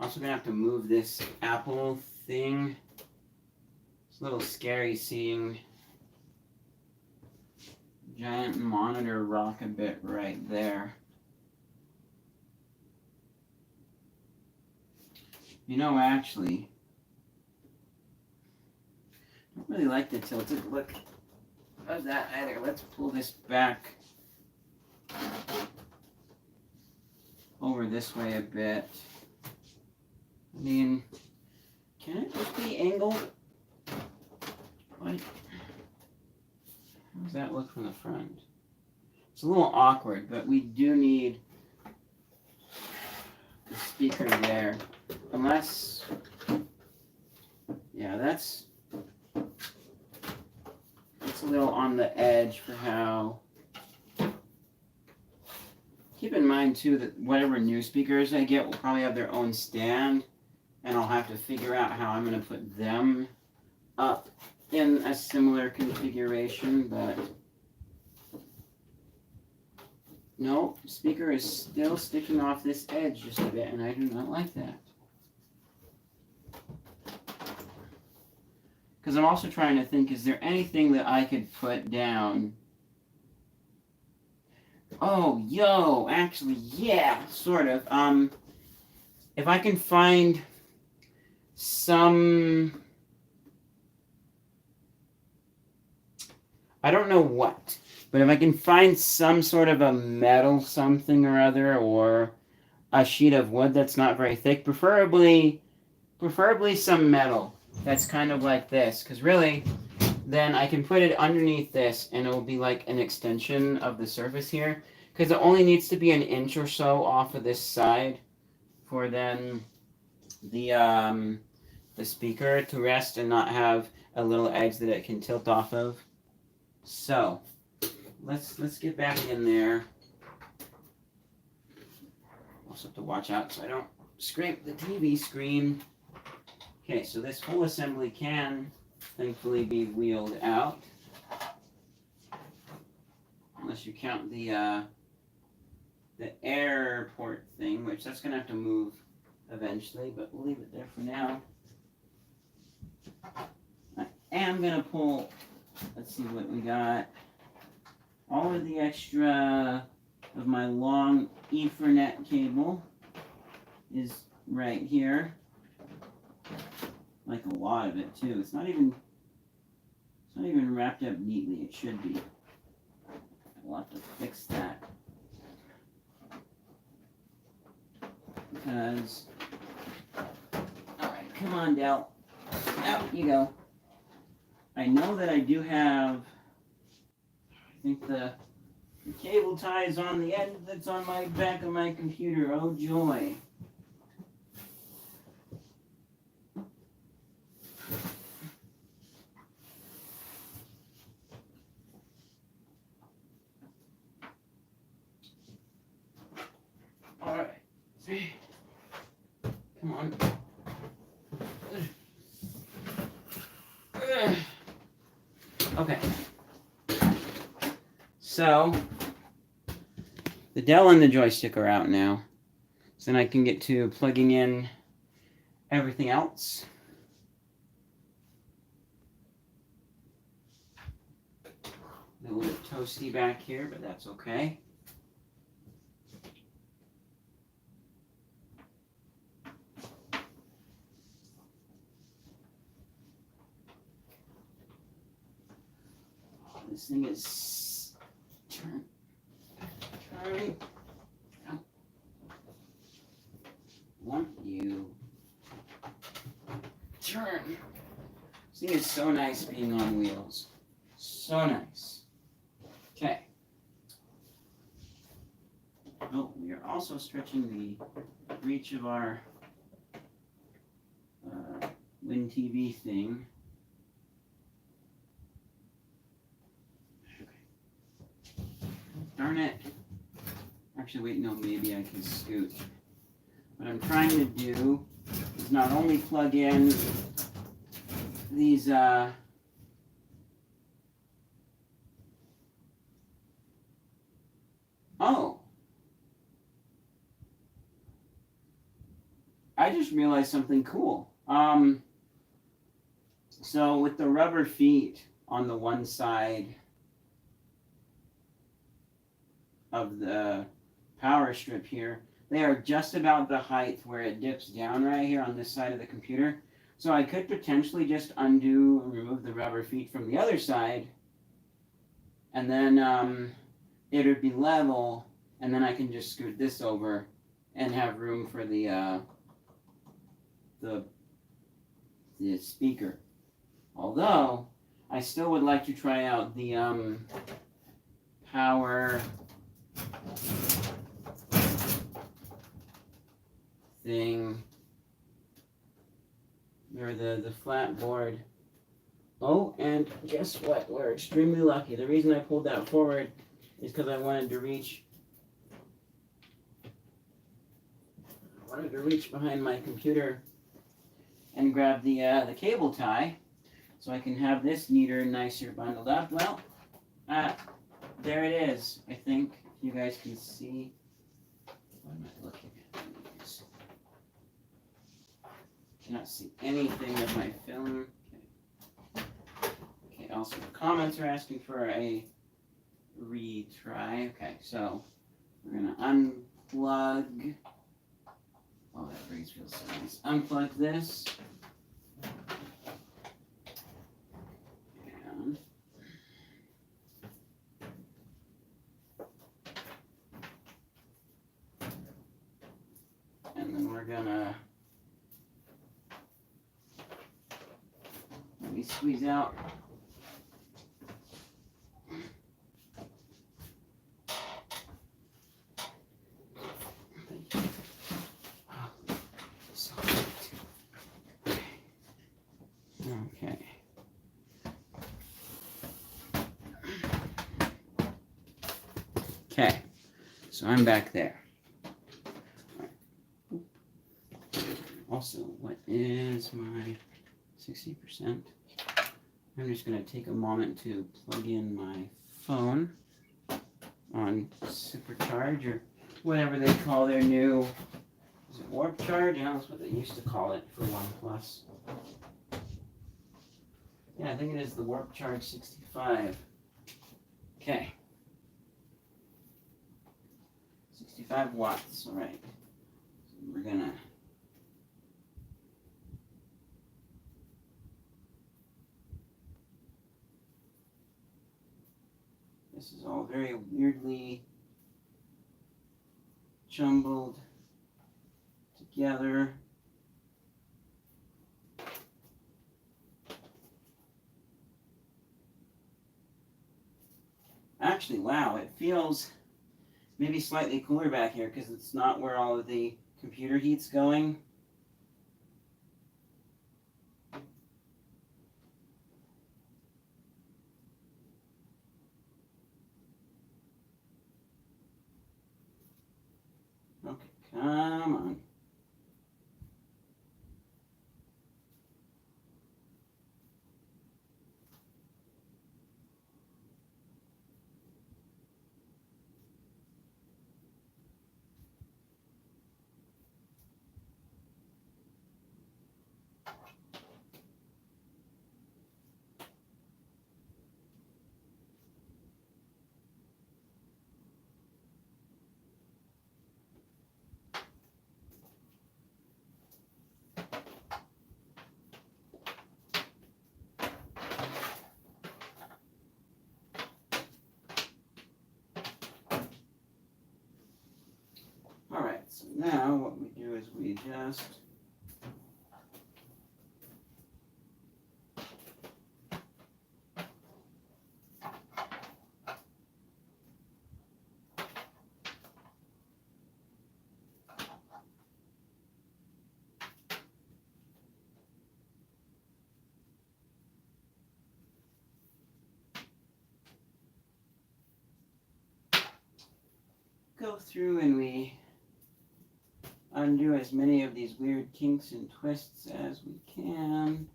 Also gonna have to move this Apple thing. It's a little scary seeing giant monitor rock a bit right there. You know, actually, I don't really like the tilted look of that either. Let's pull this back over this way a bit. I mean, can it just be angled? What? How does that look from the front? It's a little awkward, but we do need the speaker there. Unless, yeah, that's a little on the edge for how. Keep in mind too that whatever new speakers I get will probably have their own stand, and I'll have to figure out how I'm going to put them up in a similar configuration, but no, speaker is still sticking off this edge just a bit, and I do not like that. Because I'm also trying to think, is there anything that I could put down? Oh, yo, actually, yeah, sort of. If I can find some, I don't know what, but if I can find some sort of a metal something or other, or a sheet of wood that's not very thick, preferably some metal that's kind of like this, because really, then I can put it underneath this, and it will be like an extension of the surface here, because it only needs to be an inch or so off of this side for then the speaker to rest and not have a little edge that it can tilt off of. So let's get back in there. Also have to watch out so I don't scrape the TV screen. Okay, so this whole assembly can thankfully be wheeled out, unless you count the air port thing, which that's gonna have to move eventually, but we'll leave it there for now. I am gonna pull, let's see what we got. All of the extra of my long Ethernet cable is right here. Like a lot of it too. It's not even wrapped up neatly. It should be. We'll have to fix that. Because, alright, come on, Dell. Out you go. I know that I do have, I think the cable tie is on the end that's on my back of my computer. Oh joy. Alright. Come on. Okay. So, the Dell and the joystick are out now. So then I can get to plugging in everything else. A little bit toasty back here, but that's okay. This thing is turning. See, it's so nice being on wheels. So nice. Okay. Oh, we are also stretching the reach of our Win TV thing. Okay. Darn it. Actually, wait, no, maybe I can scoot. What I'm trying to do is not only plug in these oh, I just realized something cool. So with the rubber feet on the one side of the power strip here, they are just about the height where it dips down right here on this side of the computer. So I could potentially just undo and remove the rubber feet from the other side, and then it would be level, and then I can just scoot this over and have room for the speaker. Although I still would like to try out the power thing, or the flat board. Oh, and guess what? We're extremely lucky. The reason I pulled that forward is because I wanted to reach behind my computer and grab the cable tie, so I can have this neater and nicer bundled up. Well, there it is. I think you guys can see. What am I looking at? Cannot see anything of my film. Okay. Also, the comments are asking for a retry. Okay, so we're gonna unplug. Oh, that breeze feels so nice. Unplug this. And then we're gonna let me squeeze out. Okay. Okay, so I'm back there. Also, what is my 60%? I'm just going to take a moment to plug in my phone on Supercharge, or whatever they call their new, is it Warp Charge? Yeah, that's what they used to call it for OnePlus. Yeah, I think it is the Warp Charge 65. Okay. 65 watts, all right. So we're gonna this is all very weirdly jumbled together. Actually, wow, it feels maybe slightly cooler back here because it's not where all of the computer heat's going. Okay, come on. Alright, so now what we do is we just go through and we undo as many of these weird kinks and twists as we can.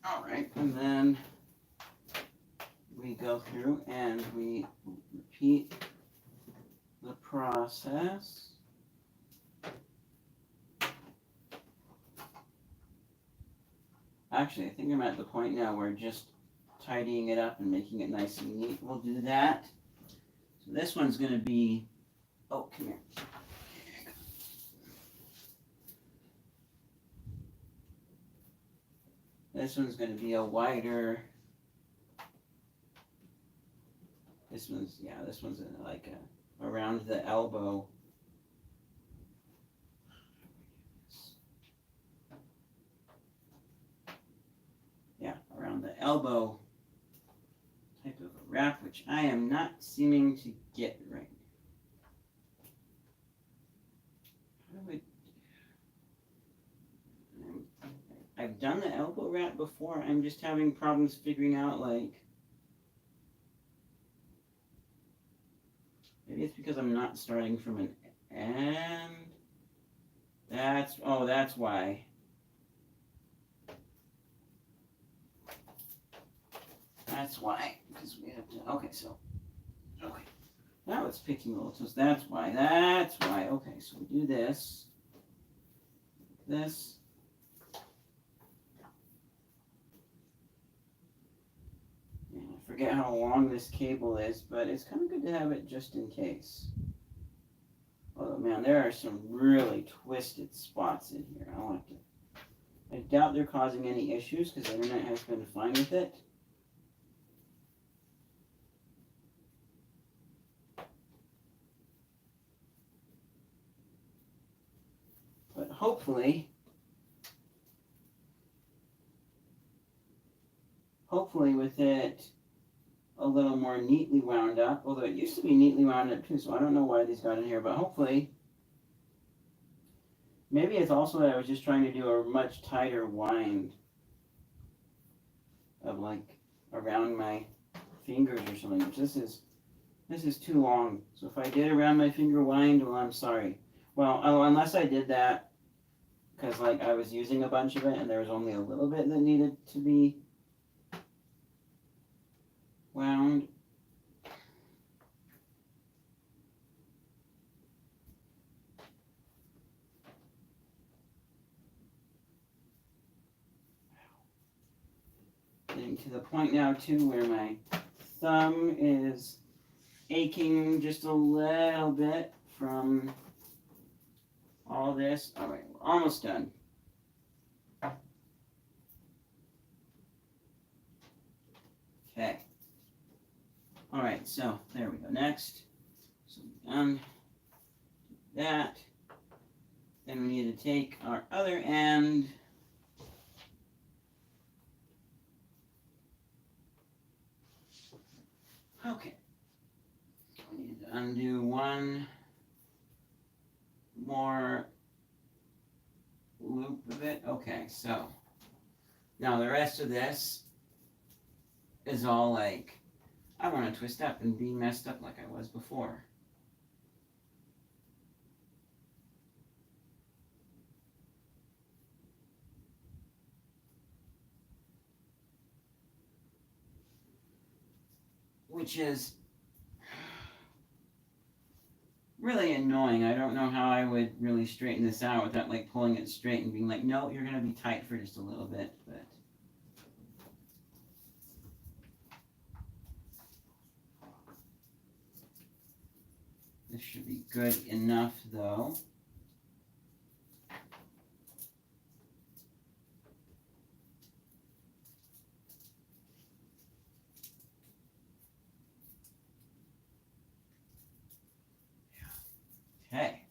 Alright, and then we go through and we repeat the process. Actually, I think I'm at the point now where just tidying it up and making it nice and neat will do that. So this one's going to be, oh, come here. This one's going to be a wider, this one's like around the elbow. Yeah, around the elbow type of a wrap, which I am not seeming to get right. I've done the elbow wrap before. I'm just having problems figuring out, like, maybe it's because I'm not starting from an end. That's why. That's why, because we have to, okay, now it's picking a little twist. That's why, okay, so we do this, this, and I forget how long this cable is, but it's kind of good to have it just in case. Oh man, there are some really twisted spots in here. I doubt they're causing any issues because the internet has been fine with it. But hopefully with it a little more neatly wound up, although it used to be neatly wound up too, so I don't know why these got in here, but hopefully, maybe it's also that I was just trying to do a much tighter wind of like around my fingers or something, which this is too long. So if I did around my finger wind, well, I'm sorry. Well, unless I did that because like I was using a bunch of it and there was only a little bit that needed to be wound. Getting to the point now too where my thumb is aching just a little bit from all this. All right, we're almost done. Okay. All right, so there we go. Next, so done that. Then we need to take our other end. Okay. We need to undo one more loop of it. Okay, so now the rest of this is all like, I want to twist up and be messed up like I was before. Which is really annoying. I don't know how I would really straighten this out without like pulling it straight and being like, no, you're going to be tight for just a little bit, but this should be good enough though. Okay.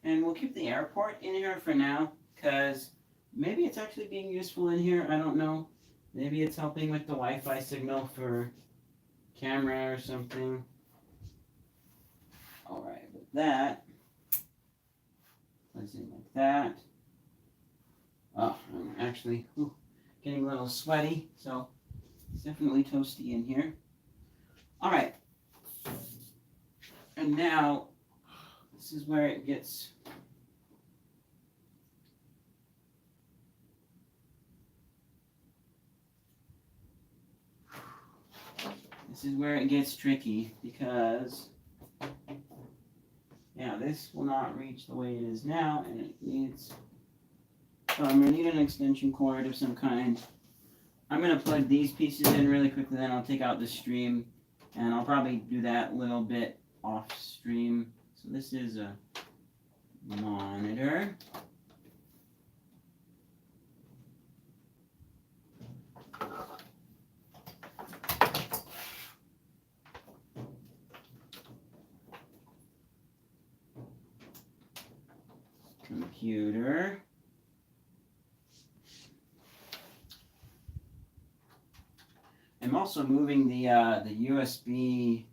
And we'll keep the airport in here for now, because maybe it's actually being useful in here, I don't know. Maybe it's helping with the Wi-Fi signal for camera or something. Alright, with that, plugs in like that. Oh, I'm actually getting a little sweaty, so it's definitely toasty in here. Alright. And now, this is where it gets tricky because this will not reach the way it is now, and it needs, so I'm going to need an extension cord of some kind. I'm going to plug these pieces in really quickly, then I'll take out the stream, and I'll probably do that a little bit off stream. So this is a monitor. Computer. I'm also moving the USB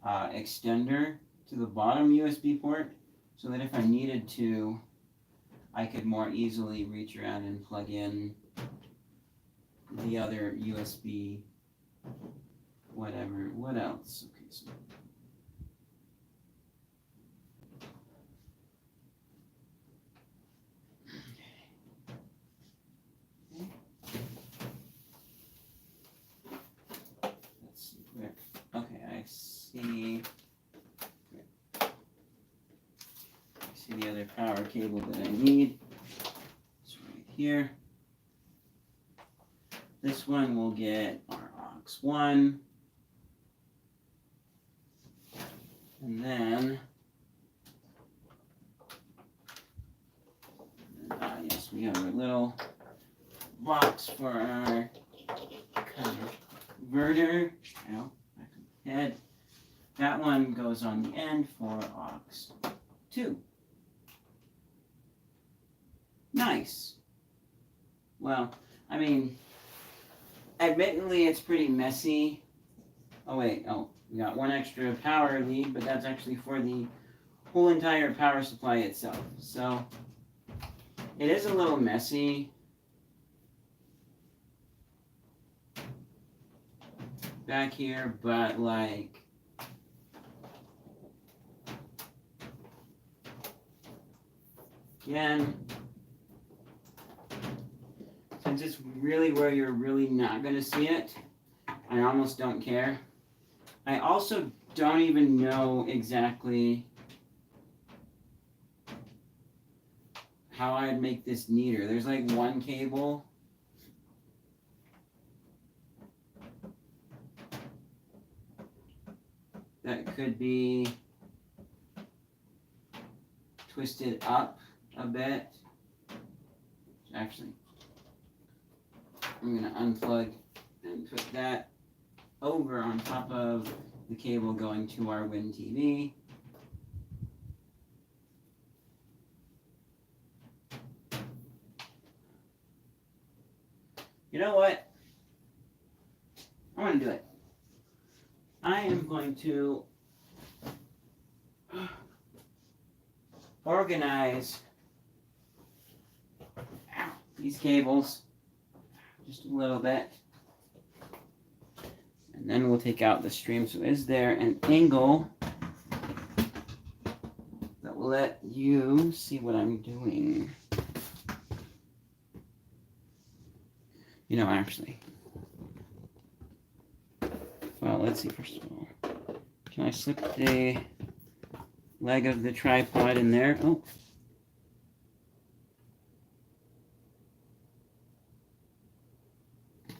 extender to the bottom USB port so that if I needed to, I could more easily reach around and plug in the other USB whatever. What else? Okay, so see the other power cable that I need. It's right here. This one will get our aux 1. And then, yes, we have a little box for our converter. Ow, back of the head. That one goes on the end for aux 2. Nice. Well, I mean, admittedly, it's pretty messy. Oh, wait. Oh, we got one extra power lead, but that's actually for the whole entire power supply itself. So, it is a little messy. Back here, but like, again, since it's really where you're really not going to see it, I almost don't care. I also don't even know exactly how I'd make this neater. There's like one cable. That could be twisted up a bit. Actually, I'm going to unplug and put that over on top of the cable going to our Win TV. You know what? I want to do it. I am going to organize these cables just a little bit. And then we'll take out the stream. So is there an angle that will let you see what I'm doing? You know, actually. Well, let's see first of all. Can I slip the leg of the tripod in there? Oh.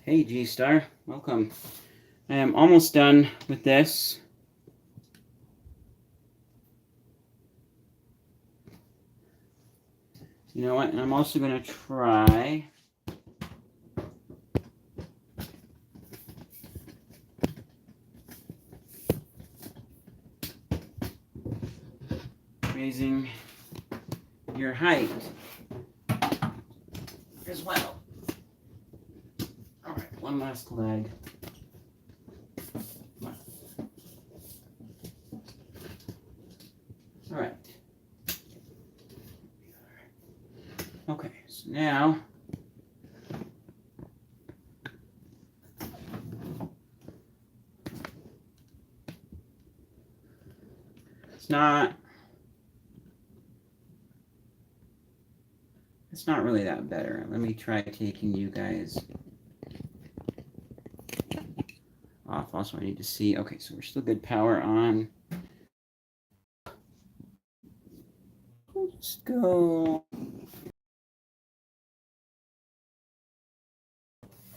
Hey, G-Star. Welcome. I am almost done with this. You know what? And I'm also going to try raising your height as well. one last leg. All right. Okay, so now it's not really that better. Let me try taking you guys off. Also, I need to see. Okay, so we're still good power on. Let's go.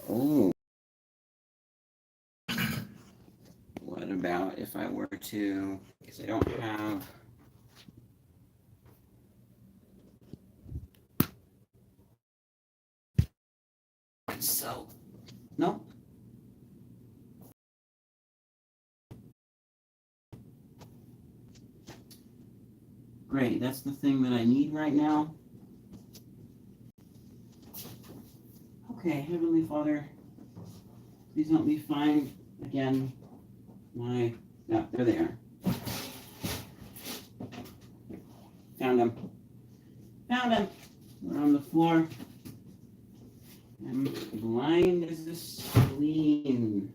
Oh. What about if I were to, because I don't have. So, no. Great, that's the thing that I need right now. Okay, Heavenly Father, please help me find, again, my, yeah, there they are. Found them. Found them. They're on the floor. I'm blind as a spleen.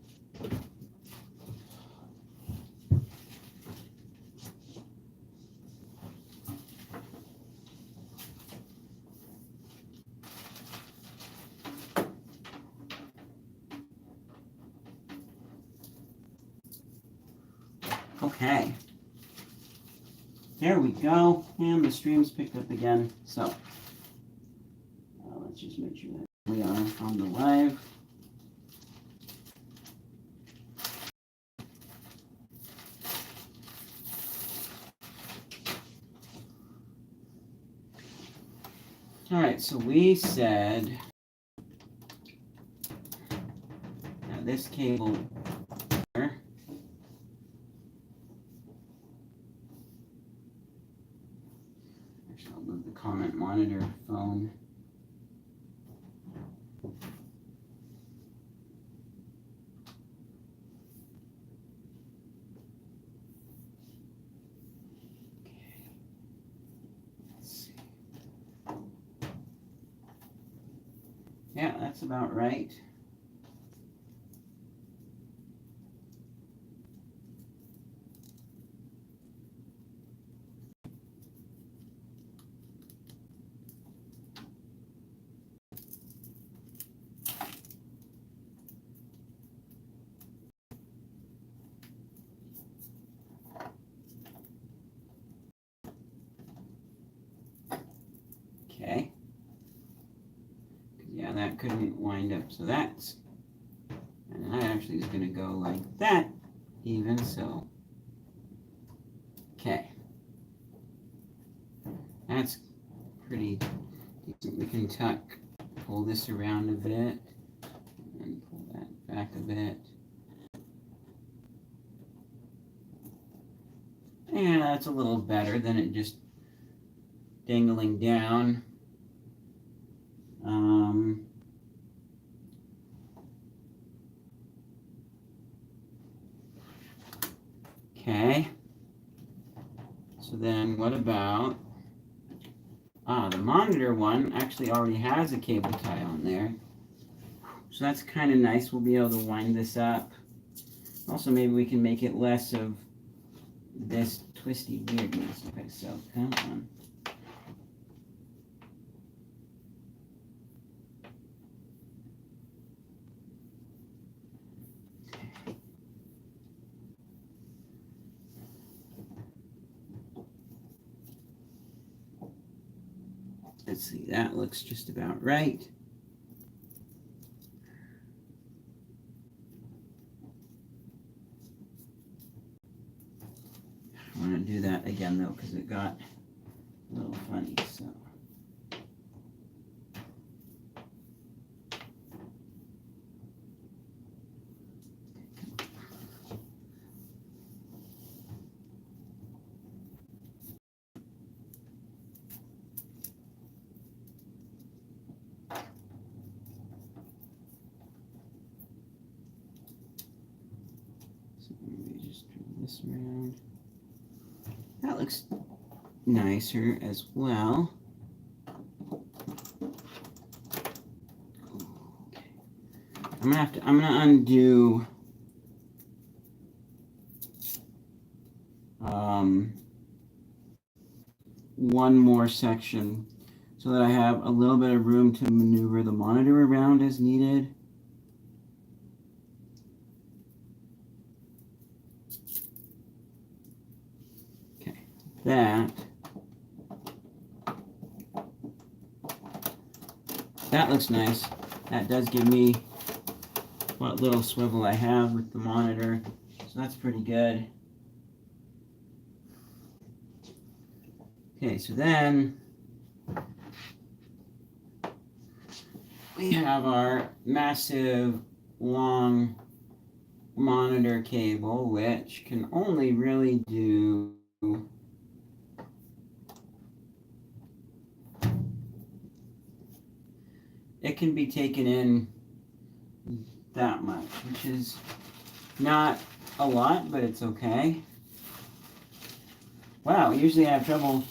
Okay. There we go. And the stream's picked up again. So, let's just make sure that we are on the live. All right, so we said this cable here. Actually, I'll move the comment monitor phone. Yeah, that's about right. Okay. Yeah, that couldn't wind up. So that's, and that actually is going to go like that, even so. Okay. That's pretty decent. We can pull this around a bit, and pull that back a bit. Yeah, that's a little better than it just dangling down. Okay. So then what about, the monitor one actually already has a cable tie on there. So that's kind of nice. We'll be able to wind this up. Also, maybe we can make it less of this twisty weirdness. Okay, so come on. Let's see, that looks just about right. I want to do that again though, because it got a little funny, so. just turn this around. That looks nicer as well. Okay. I'm gonna undo one more section so that I have a little bit of room to maneuver the monitor around as needed. Okay, that looks nice. That does give me what little swivel I have with the monitor, so that's pretty good. Okay, so then we have our massive long monitor cable, which can only really do it can be taken in that much, which is not a lot, but it's okay. Wow, usually I have trouble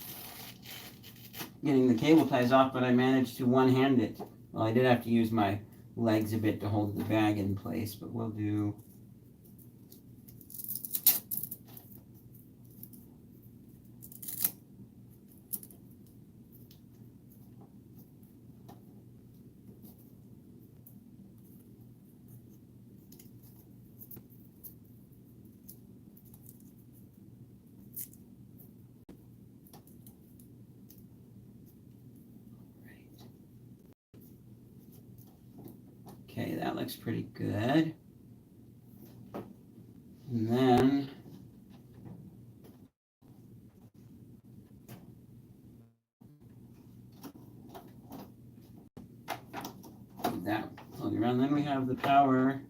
getting the cable ties off, but I managed to one-hand it. Well, I did have to use my legs a bit to hold the bag in place, but we'll do. Okay, that looks pretty good. And then that floating around. Then we have the power.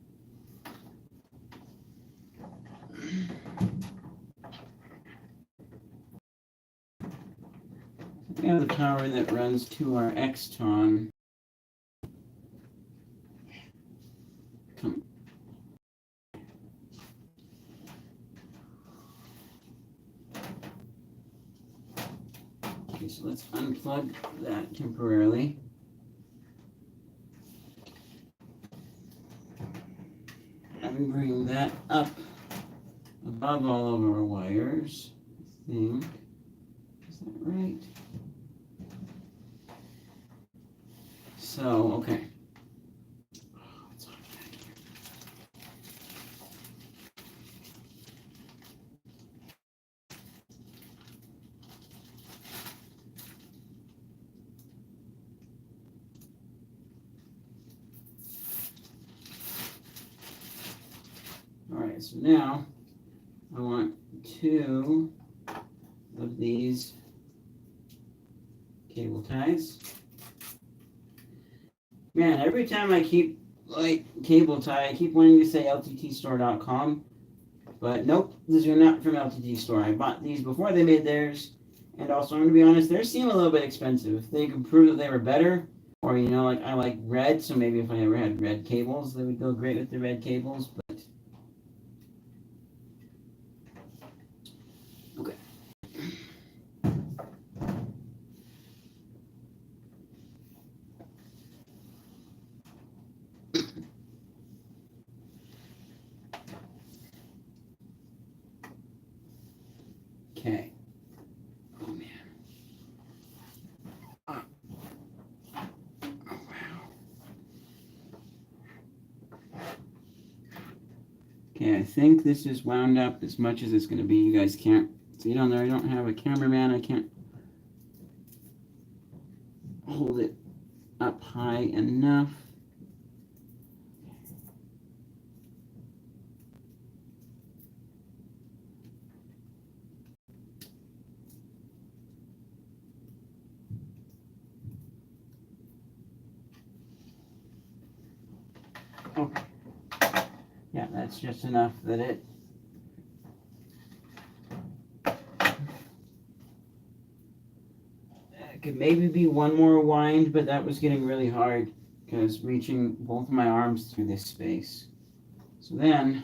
We have the power that runs to our Xton. Okay, so let's unplug that temporarily. And bring that up above all of our wires, I think. Is that right? So, okay. It's hot back here. All right, so now I want 2 of these cable ties. Man, every time I keep cable tie, I keep wanting to say lttstore.com, but nope, these are not from LTT Store. I bought these before they made theirs, and also I'm gonna be honest, theirs seem a little bit expensive. If they could prove that they were better, or like I like red, so maybe if I ever had red cables, they would go great with the red cables. But okay. Okay. Oh man. Oh wow. Okay, I think this is wound up as much as it's going to be. You guys can't see down there. I don't have a cameraman. I can't hold it up high enough. Okay. Yeah, that's just enough that it could maybe be one more wind, but that was getting really hard because reaching both of my arms through this space. So then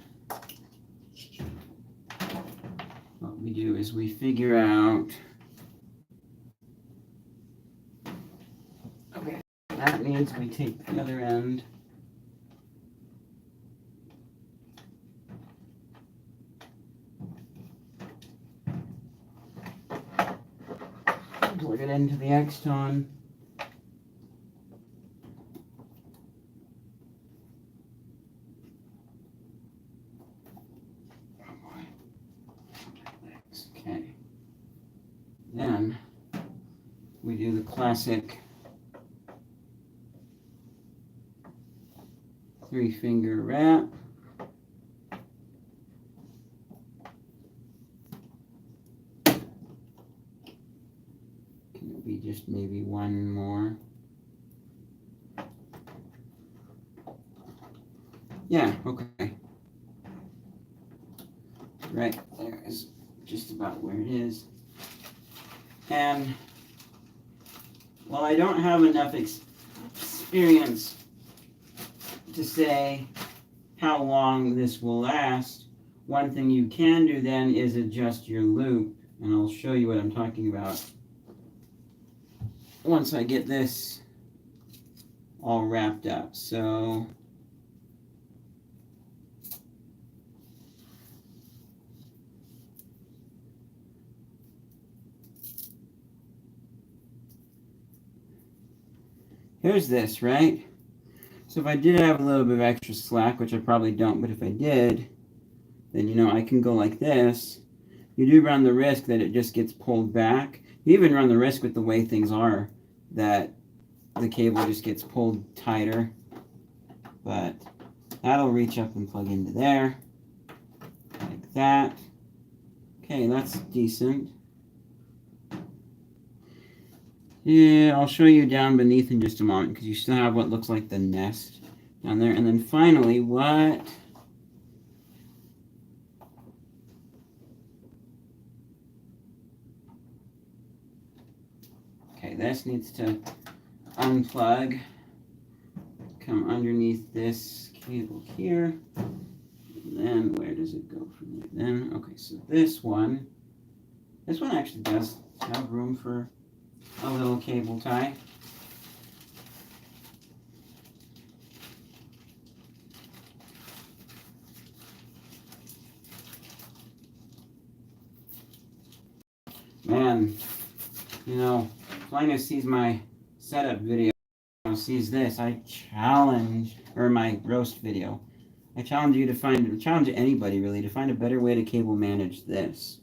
what we do is we figure out, okay, that means we take the other end. Plug it into the Xton. Okay. Then we do the classic 3-finger wrap. Can it be just maybe one more? Yeah, okay. Right there is just about where it is. And while I don't have enough experience to say how long this will last, one thing you can do then is adjust your loop, and I'll show you what I'm talking about once I get this all wrapped up. So here's this, right? So if I did have a little bit of extra slack, which I probably don't, but if I did, then, you know, I can go like this. You do run the risk that it just gets pulled back. You even run the risk with the way things are that the cable just gets pulled tighter. But that'll reach up and plug into there, like that. Okay, that's decent. Yeah, I'll show you down beneath in just a moment because you still have what looks like the nest down there. And then finally, what? Okay, this needs to unplug, come underneath this cable here. And then where does it go from there? Then, okay, so this one actually does have room for a little cable tie. Man, you know, if Linus sees my setup video, sees this, I challenge, or my roast video, I challenge you to challenge anybody really, to find a better way to cable manage this.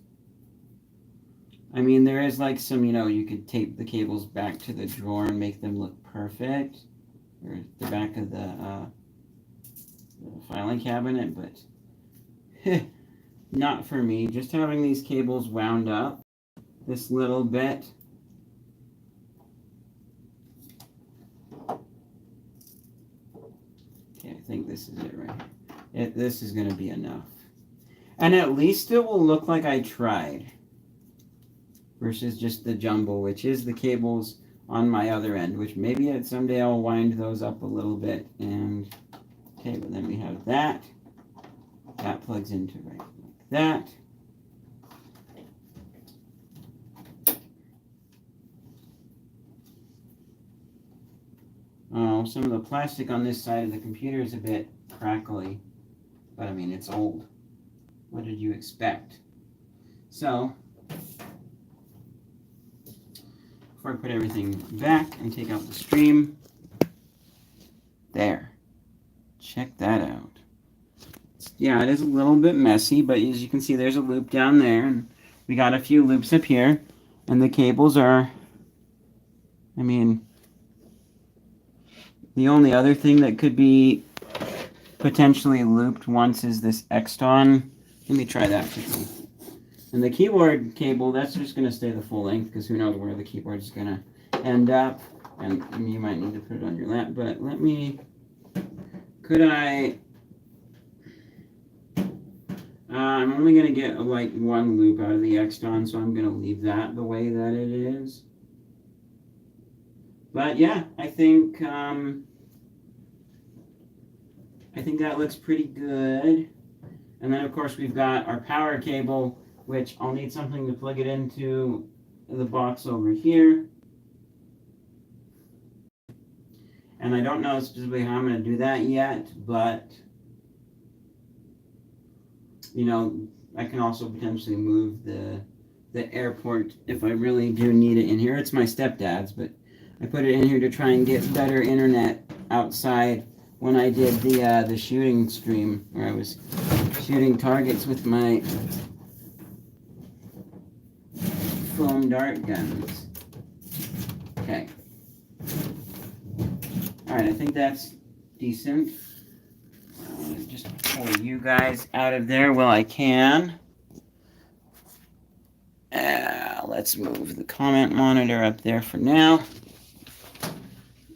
I mean, there is like some, you know, you could tape the cables back to the drawer and make them look perfect, or the back of the filing cabinet, but not for me. Just having these cables wound up this little bit. Okay, I think this is it right here. This is going to be enough. And at least it will look like I tried. Versus just the jumble, which is the cables on my other end, which maybe someday I'll wind those up a little bit. And okay, but then we have that. That plugs into right like that. Oh, some of the plastic on this side of the computer is a bit crackly, but I mean, it's old. What did you expect? So, before I put everything back and take out the stream, there. Check that out. Yeah, it is a little bit messy, but as you can see, there's a loop down there, and we got a few loops up here, and the cables are, I mean, the only other thing that could be potentially looped once is this Xton. Let me try that quickly. And the keyboard cable, that's just going to stay the full length, because who knows where the keyboard is going to end up. And you might need to put it on your lap, but let me, I'm only going to get like one loop out of the Xton, so I'm going to leave that the way that it is. But yeah, I think that looks pretty good. And then of course we've got our power cable which I'll need something to plug it into the box over here. And I don't know specifically how I'm going to do that yet, but, you know, I can also potentially move the airport if I really do need it in here. It's my stepdad's, but I put it in here to try and get better internet outside when I did the shooting stream where I was shooting targets with my foam dart guns. Okay. Alright, I think that's decent. Just pull you guys out of there while I can. Let's move the comment monitor up there for now.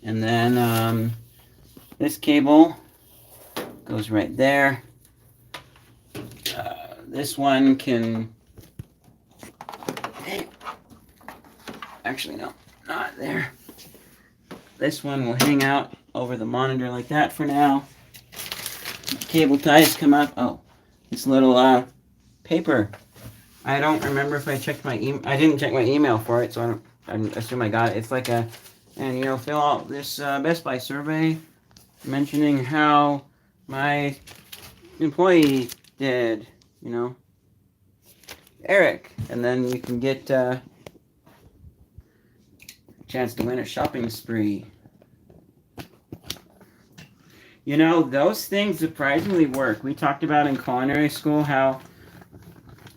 And then this cable goes right there. This one can... Actually, no, not there. This one will hang out over the monitor like that for now. Cable ties come up. Oh, this little paper. I don't remember if I checked my email. I didn't check my email for it, so I assume I got it. It's like a, and you know, fill out this Best Buy survey mentioning how my employee did, you know, Eric, and then you can get a chance to win a shopping spree. You know, those things surprisingly work. We talked about in culinary school how,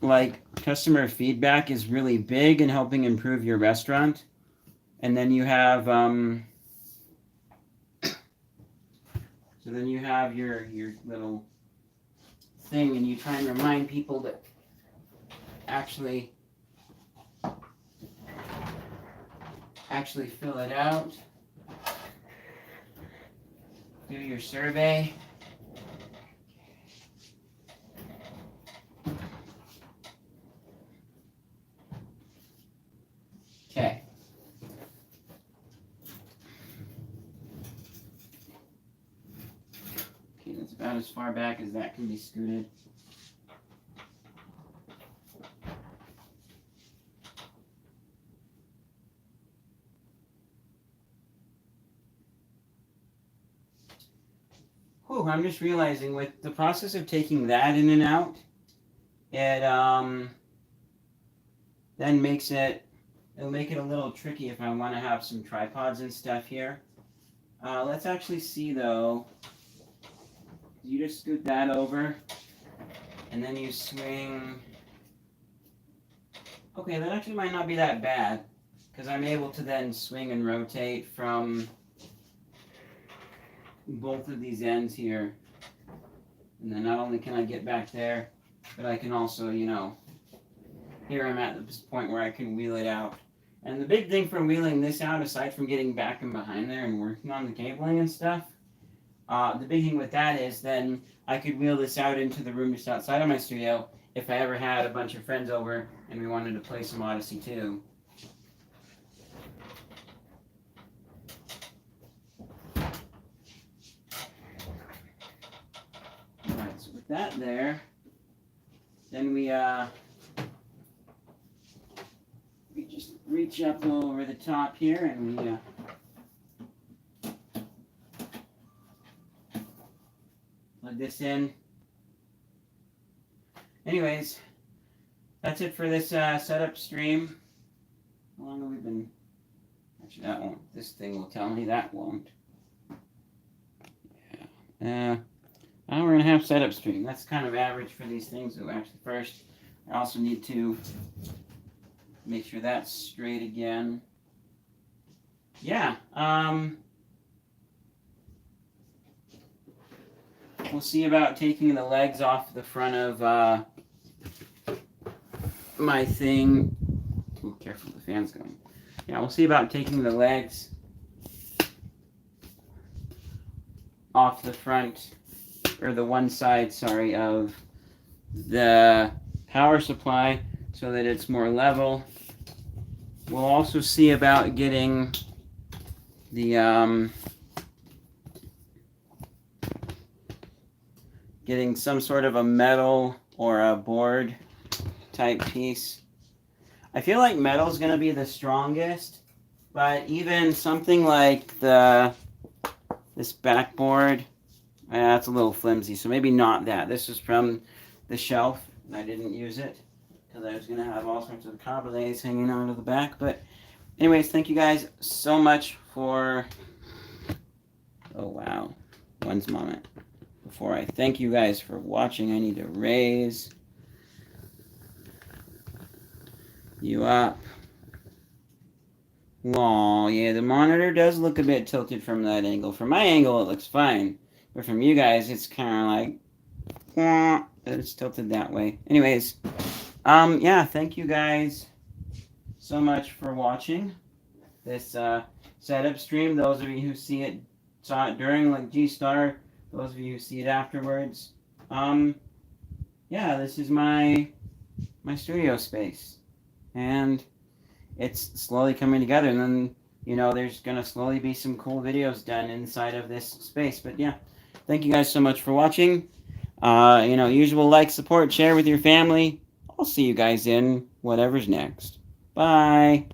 like, customer feedback is really big in helping improve your restaurant. And then you have, so then you have your little thing, and you try and remind people to actually fill it out. Do your survey. Okay. Okay, that's about as far back as that can be scooted. Whew, I'm just realizing with the process of taking that in and out, it then it'll make it a little tricky if I want to have some tripods and stuff here. Let's actually see though. You just scoot that over, and then you swing. Okay, that actually might not be that bad, because I'm able to then swing and rotate from both of these ends here. And then not only can I get back there, but I can also, you know, here I'm at this point where I can wheel it out. And the big thing for wheeling this out, aside from getting back and behind there and working on the cabling and stuff, the big thing with that is then I could wheel this out into the room just outside of my studio if I ever had a bunch of friends over and we wanted to play some Odyssey 2. Alright, so with that there, then we just reach up over the top here and we plug this in. Anyways, that's it for this setup stream. How long have we been? Actually, that won't. This thing will tell me. That won't. Yeah. Hour and a half setup stream. That's kind of average for these things. So actually, first, I also need to make sure that's straight again. Yeah. We'll see about taking the legs off the front of my thing. Ooh, careful, the fan's going. Yeah, we'll see about taking the legs off the front, or the one side, sorry, of the power supply so that it's more level. We'll also see about getting the getting some sort of a metal or a board type piece. I feel like metal is going to be the strongest, but even something like this backboard, it's a little flimsy, so maybe not that. This is from the shelf, and I didn't use it because I was going to have all sorts of corbelets hanging out of the back. But anyways, thank you guys so much for... Oh, wow. One moment. Before I thank you guys for watching, I need to raise you up. Aw, yeah, the monitor does look a bit tilted from that angle. From my angle, it looks fine. But from you guys, it's kind of like... It's tilted that way. Anyways, yeah, thank you guys so much for watching this setup stream. Those of you who saw it during, like G-Star, those of you who see it afterwards. Yeah, this is my studio space. And it's slowly coming together. And then, you know, there's going to slowly be some cool videos done inside of this space. But yeah, thank you guys so much for watching. You know, usual like, support, share with your family. I'll see you guys in whatever's next. Bye.